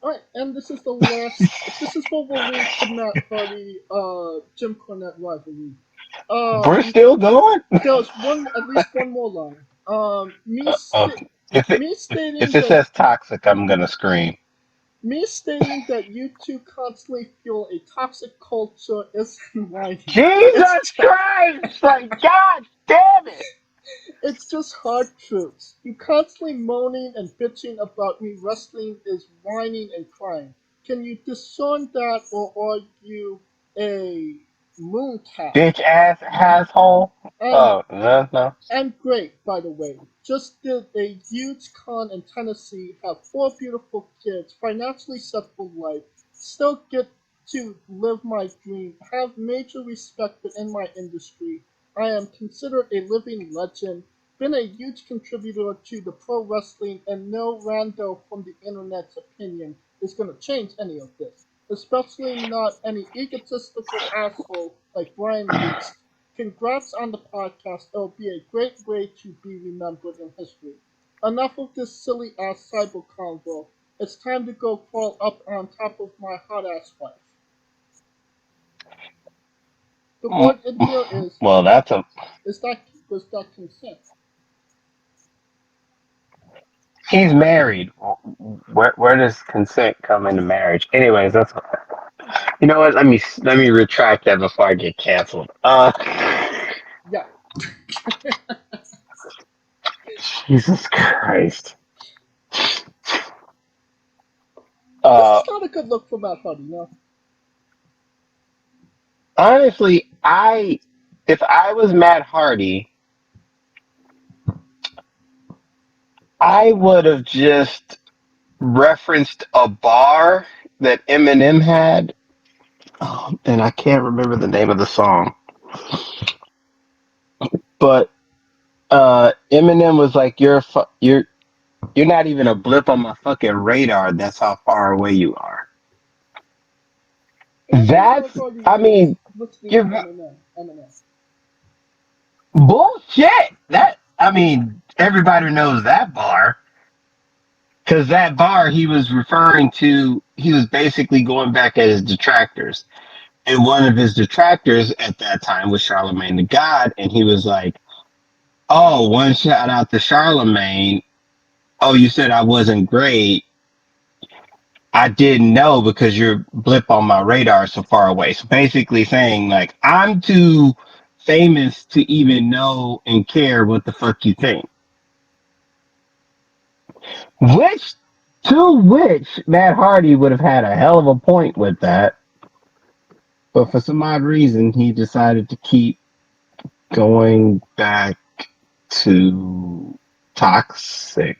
[SPEAKER 1] Alright, and this is the last. This is what will lead to Matt Hardy, Jim Cornette rivalry.
[SPEAKER 2] We're
[SPEAKER 1] Um,
[SPEAKER 2] still going.
[SPEAKER 1] there's one, at least one more line.
[SPEAKER 2] Okay.
[SPEAKER 1] Me
[SPEAKER 2] If
[SPEAKER 1] stating
[SPEAKER 2] it
[SPEAKER 1] that
[SPEAKER 2] says toxic, I'm gonna scream.
[SPEAKER 1] me stating that you two constantly fuel a toxic culture isn't whiny.
[SPEAKER 2] Jesus Christ! Like, God damn it!
[SPEAKER 1] It's just hard truths. You constantly moaning and bitching about me wrestling is whining and crying. Can you discern that, or are you a mooncap?
[SPEAKER 2] Bitch ass asshole.
[SPEAKER 1] And
[SPEAKER 2] Oh, no, no.
[SPEAKER 1] and great, by the way. Just did a huge con in Tennessee, have four beautiful kids, financially set for life, still get to live my dream, have major respect in my industry. I am considered a living legend, been a huge contributor to the pro wrestling, and no rando from the internet's opinion is going to change any of this. Especially not any egotistical asshole like Brian Reese. Congrats on the podcast. It'll be a great way to be remembered in history. Enough of this silly ass cyber convo. It's time to go crawl up on top of my hot ass wife. The
[SPEAKER 2] Mm,
[SPEAKER 1] word in here
[SPEAKER 2] well, that's a.
[SPEAKER 1] is that was that consent.
[SPEAKER 2] He's married. Where does consent come into marriage? Anyways, that's. You know what? Let me retract that before I get canceled.
[SPEAKER 1] Yeah,
[SPEAKER 2] Jesus Christ.
[SPEAKER 1] this
[SPEAKER 2] Uh,
[SPEAKER 1] is not a good look for Matt Hardy. No,
[SPEAKER 2] honestly, if I was Matt Hardy, I would have just referenced a bar that Eminem had, and I can't remember the name of the song, but Eminem was like, you're not even a blip on my fucking radar. That's how far away you are."
[SPEAKER 1] and I think Matt
[SPEAKER 2] That's,
[SPEAKER 1] Hardy
[SPEAKER 2] I
[SPEAKER 1] is
[SPEAKER 2] mean,
[SPEAKER 1] listening to
[SPEAKER 2] you're
[SPEAKER 1] Eminem. Eminem.
[SPEAKER 2] bullshit. That, I mean, everybody knows that bar. Because that bar he was referring to, he was basically going back at his detractors. And one of his detractors at that time was Charlemagne the God. And he was like, "Oh, one shout out to Charlemagne. Oh, you said I wasn't great. I didn't know because you're blip on my radar so far away." So basically saying, like, I'm too famous to even know and care what the fuck you think. Which, to which Matt Hardy would have had a hell of a point with that. But for some odd reason, he decided to keep going back to toxic.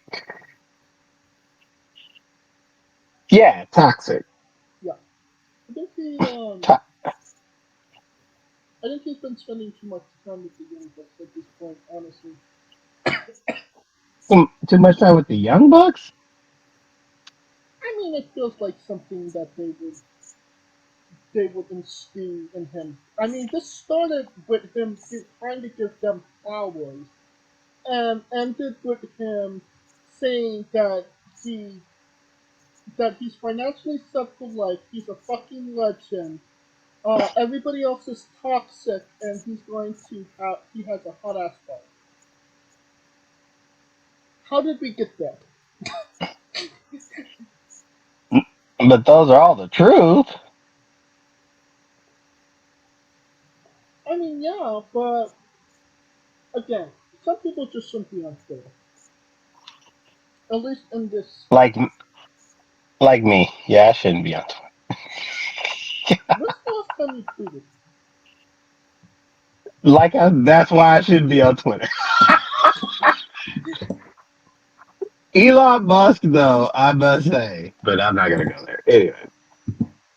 [SPEAKER 2] Yeah, toxic.
[SPEAKER 1] Yeah, I think he
[SPEAKER 2] To-
[SPEAKER 1] I think he's been spending too much time with the young bucks at this point. Honestly,
[SPEAKER 2] too much time with the Young Bucks?
[SPEAKER 1] I mean, it feels like something that they would instill in him. I mean, this started with him trying to give them flowers, and ended with him saying he that he's financially set for life. He's a fucking legend. Everybody else is toxic, and he has a hot ass wife. How did we get there?
[SPEAKER 2] But those are all the truth.
[SPEAKER 1] I mean, yeah, but again, some people just shouldn't be on Twitter. At least in this.
[SPEAKER 2] Like like me. Yeah, I shouldn't be on Twitter.
[SPEAKER 1] When's the last time you tweeted?
[SPEAKER 2] That's why I shouldn't be on Twitter. Elon Musk, though, I must say, but I'm not gonna go there. Anyway,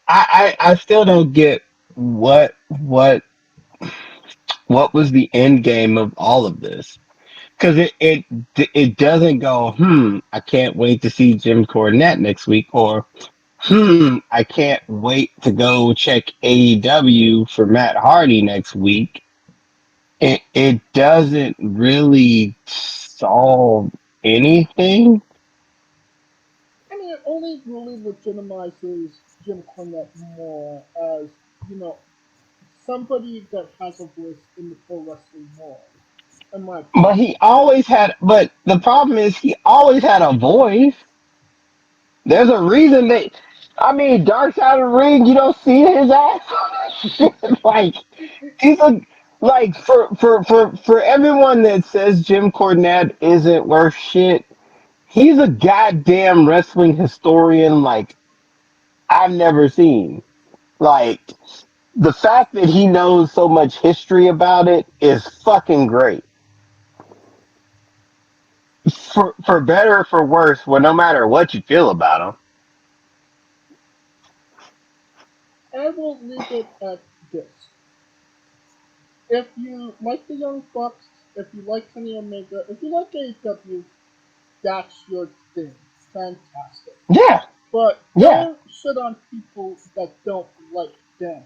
[SPEAKER 2] I still don't get what what was the end game of all of this, because it doesn't go. I can't wait to see Jim Cornette next week, or I can't wait to go check AEW for Matt Hardy next week. It doesn't really solve anything.
[SPEAKER 1] I mean, it only really legitimizes Jim Cornette more as, you know, somebody that has a voice in the pro wrestling world, in my
[SPEAKER 2] But
[SPEAKER 1] opinion.
[SPEAKER 2] he always had. But the problem is, he always had a voice. There's a reason that. I mean, Dark Side of the Ring, you don't see his ass. Like he's a like for everyone that says Jim Cornette isn't worth shit. He's a goddamn wrestling historian like I've never seen. Like the fact that he knows so much history about it is fucking great. For better or for worse, well, no matter what you feel about
[SPEAKER 1] I will leave it at this. If you like the Young Bucks, if you like Kenny Omega, if you like AEW, that's your thing. Fantastic.
[SPEAKER 2] him, yeah,
[SPEAKER 1] But
[SPEAKER 2] yeah,
[SPEAKER 1] don't shit on people that don't like them.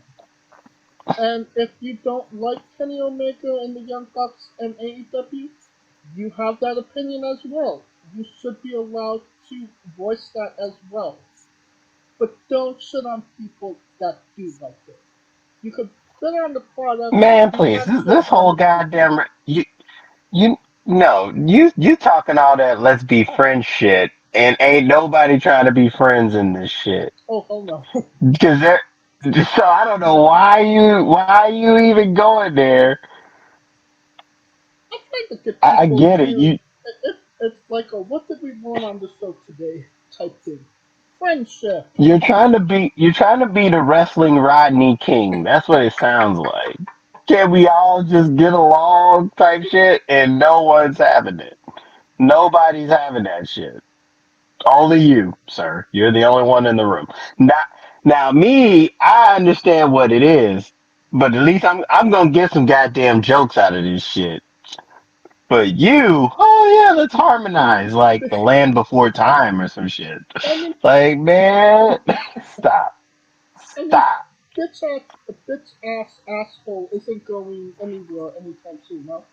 [SPEAKER 1] And if you don't like Kenny Omega and the Young Bucks and AEW, you have that opinion as well. You should be allowed to voice that as well. But don't shit on people that do like it. You could shit on the product,
[SPEAKER 2] man,
[SPEAKER 1] you
[SPEAKER 2] please,
[SPEAKER 1] can't shit
[SPEAKER 2] this
[SPEAKER 1] on
[SPEAKER 2] whole
[SPEAKER 1] the people.
[SPEAKER 2] goddamn you no you talking all that let's be friends shit, and ain't nobody trying to be friends in this shit
[SPEAKER 1] Oh, hell no.
[SPEAKER 2] because they're. So I don't know why you even going there.
[SPEAKER 1] I'm trying to get
[SPEAKER 2] I
[SPEAKER 1] people
[SPEAKER 2] get it.
[SPEAKER 1] to. It's like a what did we learn on the show today type thing. Friendship.
[SPEAKER 2] You're trying to be the wrestling Rodney King. That's what it sounds like. Can we all just get along type shit? And no one's having it. Nobody's having that shit. Only you, sir. You're the only one in the room. Now me, I understand what it is, but at least I'm gonna get some goddamn jokes out of this shit. But you, oh yeah, let's harmonize like the land before time or some shit.
[SPEAKER 1] I mean,
[SPEAKER 2] Like man, stop,
[SPEAKER 1] I mean,
[SPEAKER 2] stop.
[SPEAKER 1] bitch ass asshole isn't going anywhere anytime soon. No.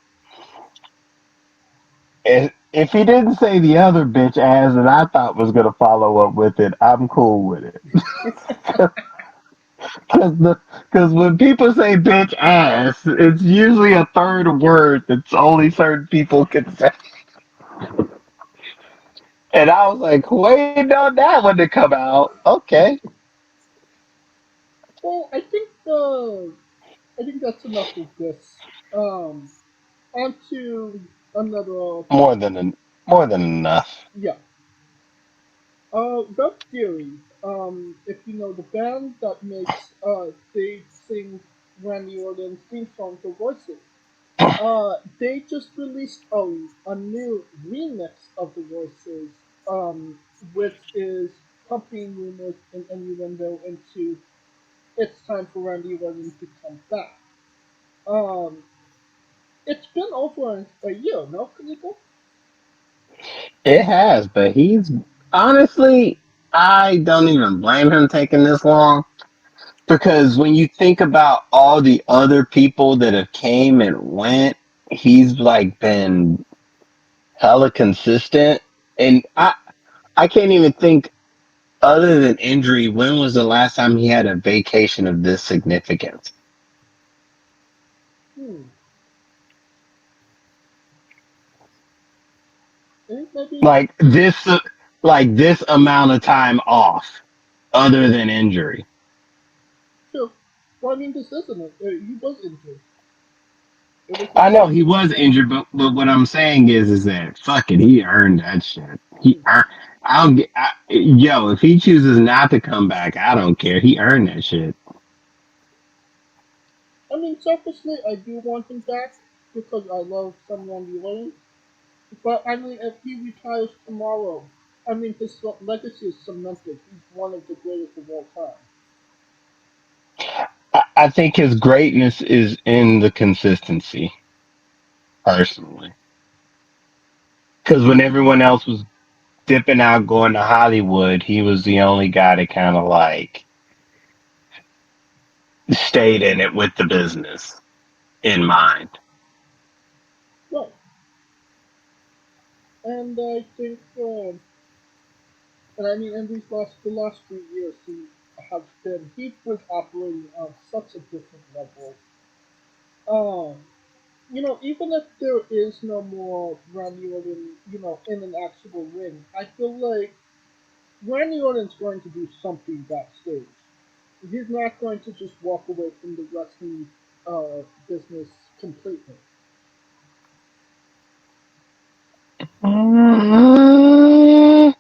[SPEAKER 2] If he didn't say the other bitch ass that I thought was gonna follow up with it, I'm cool with it. Because when people say bitch ass, it's usually a third word that's only certain people can say. And I was like, waiting on that one to come out. Okay,
[SPEAKER 1] Well, I think that's enough of this. On to another
[SPEAKER 2] more
[SPEAKER 1] topic.
[SPEAKER 2] than more than enough.
[SPEAKER 1] Yeah. Red Theory. If you know the band that makes they sing Randy Orton's theme song for voices. They just released a new remix of the voices, which is pumping rumors and innuendo into it's time for Randy Orton to come back. Um, it's been over a year, no, Kaniko?
[SPEAKER 2] It has, but he's honestly, I don't even blame him taking this long because when you think about all the other people that have came and went, he's like been hella consistent. And I can't even think other than injury, when was the last time he had a vacation of this significance?
[SPEAKER 1] Hmm. I think maybe
[SPEAKER 2] Like this like this amount of time off other than injury.
[SPEAKER 1] true. Well, I mean, this isn't it. He was injured. It was his
[SPEAKER 2] I know he
[SPEAKER 1] second
[SPEAKER 2] was
[SPEAKER 1] time.
[SPEAKER 2] injured, but what I'm saying is that fuck it, he earned that shit. He earned. I don't get. Yo, if he chooses not to come back, I don't care. He earned that shit.
[SPEAKER 1] I mean, selfishly, I do want him back because I love some Randy Orton. But I mean, if he retires tomorrow, I mean, his legacy is cemented. He's one of the greatest of all time.
[SPEAKER 2] I think his greatness is in the consistency, personally. Because when everyone else was dipping out, going to Hollywood, he was the only guy that kind of like stayed in it with the business in mind.
[SPEAKER 1] Right. And I think, and I mean, in the last 3 years, he was operating on such a different level. Um, even if there is no more Randy Orton, in an actual ring, I feel like Randy Orton's going to do something backstage. He's not going to just walk away from the wrestling business completely.
[SPEAKER 2] Mm,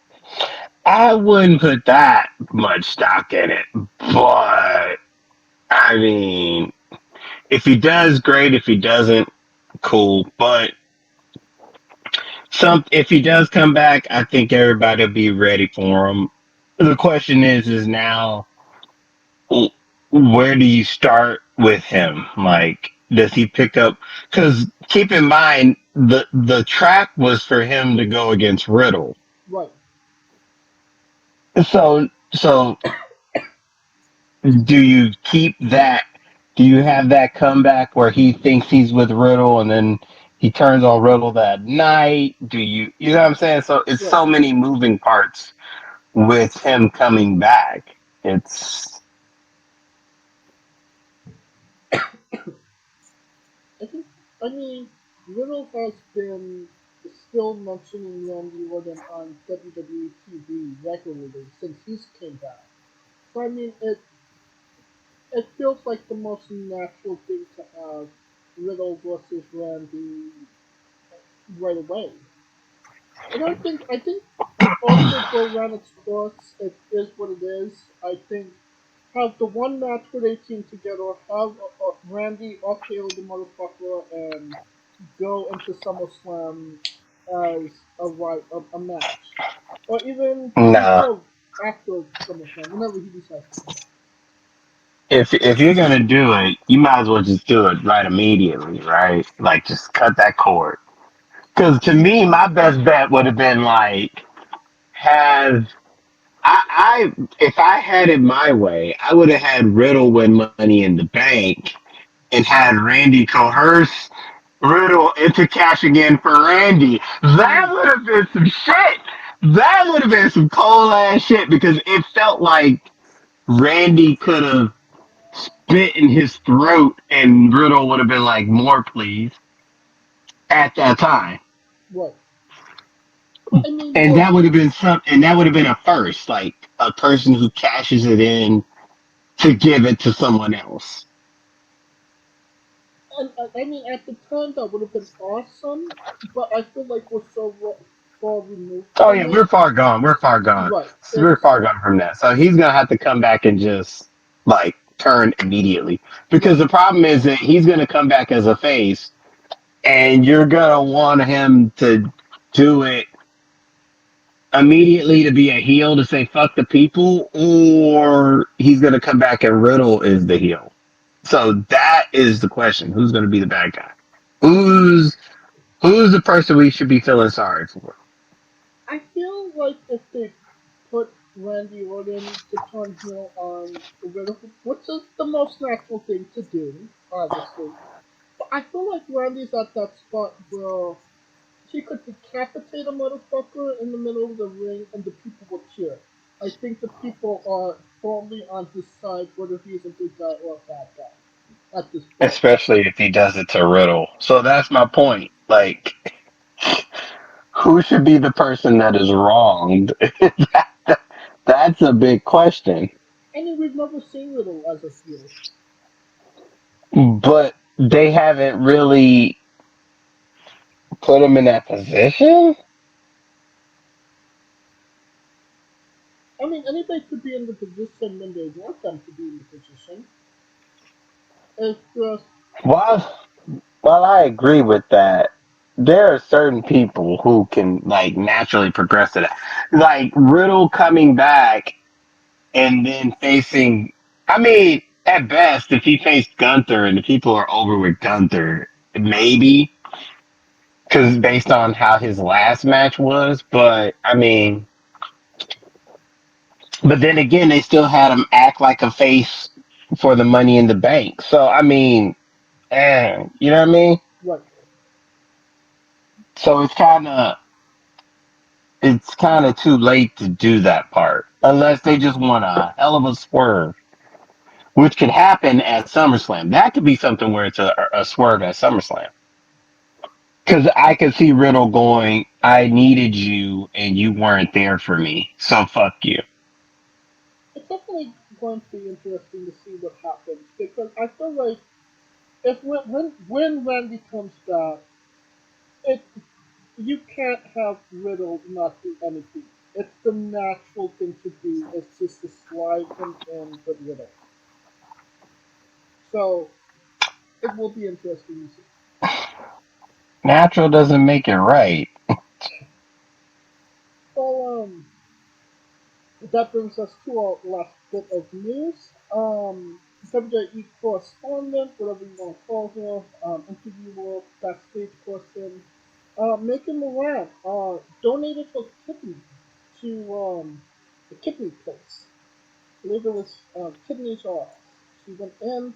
[SPEAKER 2] I wouldn't put that much stock in it, but I mean, if he does, great. If he doesn't, cool. But if he does come back, I think everybody will be ready for him. The question is now where do you start with him? Like, does he pick up? Because keep in mind, the track was for him to go against Riddle.
[SPEAKER 1] Right.
[SPEAKER 2] So do you keep that? Do you have that comeback where he thinks he's with Riddle and then he turns on Riddle that night? You know what I'm saying? So it's
[SPEAKER 1] Right.
[SPEAKER 2] so many moving parts with him coming back. It's
[SPEAKER 1] I think. I mean, Riddle has been still mentioning Randy Orton on WWE TV regularly since he's came back. So I mean, it feels like the most natural thing to have Riddle versus Randy right away. And I think it also will run its course. It is what it is. I think have the one match where they team together, have Randy RKO the motherfucker, and go into SummerSlam as a match, or even
[SPEAKER 2] nah.
[SPEAKER 1] before after SummerSlam, whenever he decides to come back.
[SPEAKER 2] If you're gonna do it, you might as well just do it right immediately, right? Like just cut that cord. Because to me, my best bet would have been like have I if I had it my way, I would have had Riddle win Money in the Bank and had Randy coerce Riddle into cashing in for Randy. That
[SPEAKER 1] Mm,
[SPEAKER 2] would have been some shit. That would have been some cold ass shit because it felt like Randy could have spit in his throat and Riddle would have been like, more please, at that time.
[SPEAKER 1] right. But I mean,
[SPEAKER 2] And that would have been and that would have been a first, like a person who cashes it in to give it to someone else.
[SPEAKER 1] I mean, at the time that would have been awesome. But I feel like we're so far removed
[SPEAKER 2] Oh
[SPEAKER 1] from
[SPEAKER 2] yeah,
[SPEAKER 1] it.
[SPEAKER 2] we're far gone. We're far gone.
[SPEAKER 1] Right.
[SPEAKER 2] So we're far gone from that. So he's gonna have to come back and just like turn immediately. Because
[SPEAKER 1] Right.
[SPEAKER 2] the problem is that he's gonna come back as a face and you're gonna want him to do it immediately to be a heel to say fuck the people, or he's gonna come back and Riddle is the heel. So that is the question. Who's gonna be the bad guy? Who's who's the person we should be feeling sorry for?
[SPEAKER 1] I feel like if they put Randy Orton to turn heel on Riddle, which is the most natural thing to do, obviously. But I feel like Randy's at that spot where he could decapitate a motherfucker in the middle of the ring and the people will cheer. I think the people are firmly on his side, whether he's a good guy or a bad guy at this point.
[SPEAKER 2] Especially if he does it to Riddle. So that's my point. Like, who should be the person that is wronged? That's a big question.
[SPEAKER 1] I mean, we've never seen Riddle as a heel.
[SPEAKER 2] But they haven't really put him in that position.
[SPEAKER 1] I mean, anybody could be in the position when they want them to be in the position. It's just
[SPEAKER 2] While I agree with that, there are certain people who can like naturally progress to that. Like Riddle coming back and then facing. I mean, at best, if he faced Gunther and the people are over with Gunther, maybe because based on how his last match was. But I mean, but then again, they still had him act like a face for the Money in the Bank. So I mean, you know what I mean?
[SPEAKER 1] like
[SPEAKER 2] So it's kind of too late to do that part unless they just want a hell of a swerve, which could happen at SummerSlam. That could be something where it's a swerve at SummerSlam. Because I could see Riddle going, I needed you and you weren't there for me, so fuck you.
[SPEAKER 1] it's definitely going to be interesting to see what happens because I feel like if when Randy comes back, it you can't have Riddle not do anything. It's the natural thing to do is just to slide him in with Riddle. So it will be interesting to see.
[SPEAKER 2] Natural doesn't make it right.
[SPEAKER 1] So that brings us to our last bit of news. WWE correspondent, whatever you want to call her, interviewer, backstage person, Megan Moran, donated her kidney to the kidney place. I believe it was Kidneys R Us. She went in.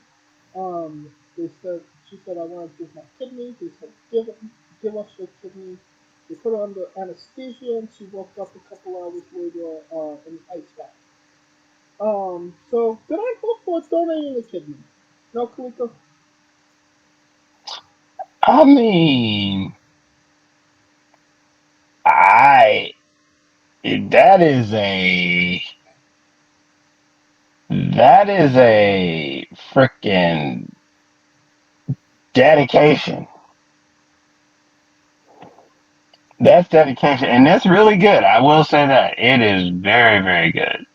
[SPEAKER 1] They said she said I want to give my kidney. They said give us your kidney. They put her under anesthesia, and she woke up a couple hours later in the ice bath. So did I go for donating a kidney? No, Kalika.
[SPEAKER 2] I mean, I that is a that is a freaking dedication. That's dedication, and that's really good. I will say that it is very, very good.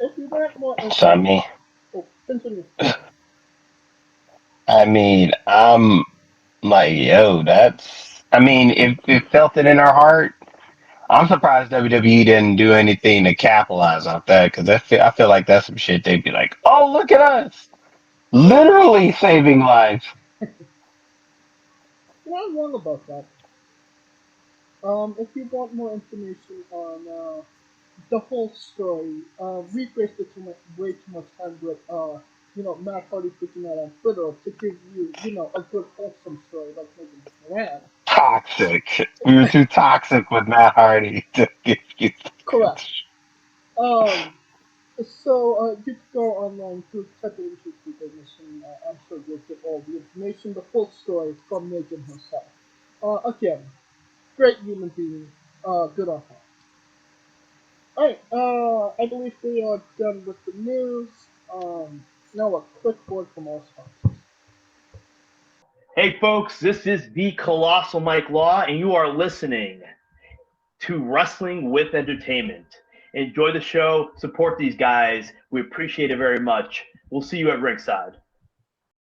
[SPEAKER 1] If you want more
[SPEAKER 2] So
[SPEAKER 1] information, oh, continue.
[SPEAKER 2] I'm like, yo, that's. I mean, if it felt it in our heart, I'm surprised WWE didn't do anything to capitalize off that because I feel like that's some shit they'd be like, oh, look at us,
[SPEAKER 1] Well,
[SPEAKER 2] literally saving lives.
[SPEAKER 1] you're not wrong about that. If you want more information on the whole story, we wasted way too much time with Matt Hardy freaking out on Twitter to give you a good wholesome story like Megan Moran.
[SPEAKER 2] Toxic. We were too toxic with Matt Hardy to give you the good.
[SPEAKER 1] Correct. Um, so you could go online to type it into Google, and I'm sure you'll get all the information, the full story from Megan herself. Again, great human being. Good on her. Alright, I believe we are done with the news. Now a quick word from our sponsors.
[SPEAKER 3] Hey, folks, this is the Colossal Mike Law, and you are listening to Wrestling with Entertainment. Enjoy the show, support these guys. We appreciate it very much. We'll see you at ringside.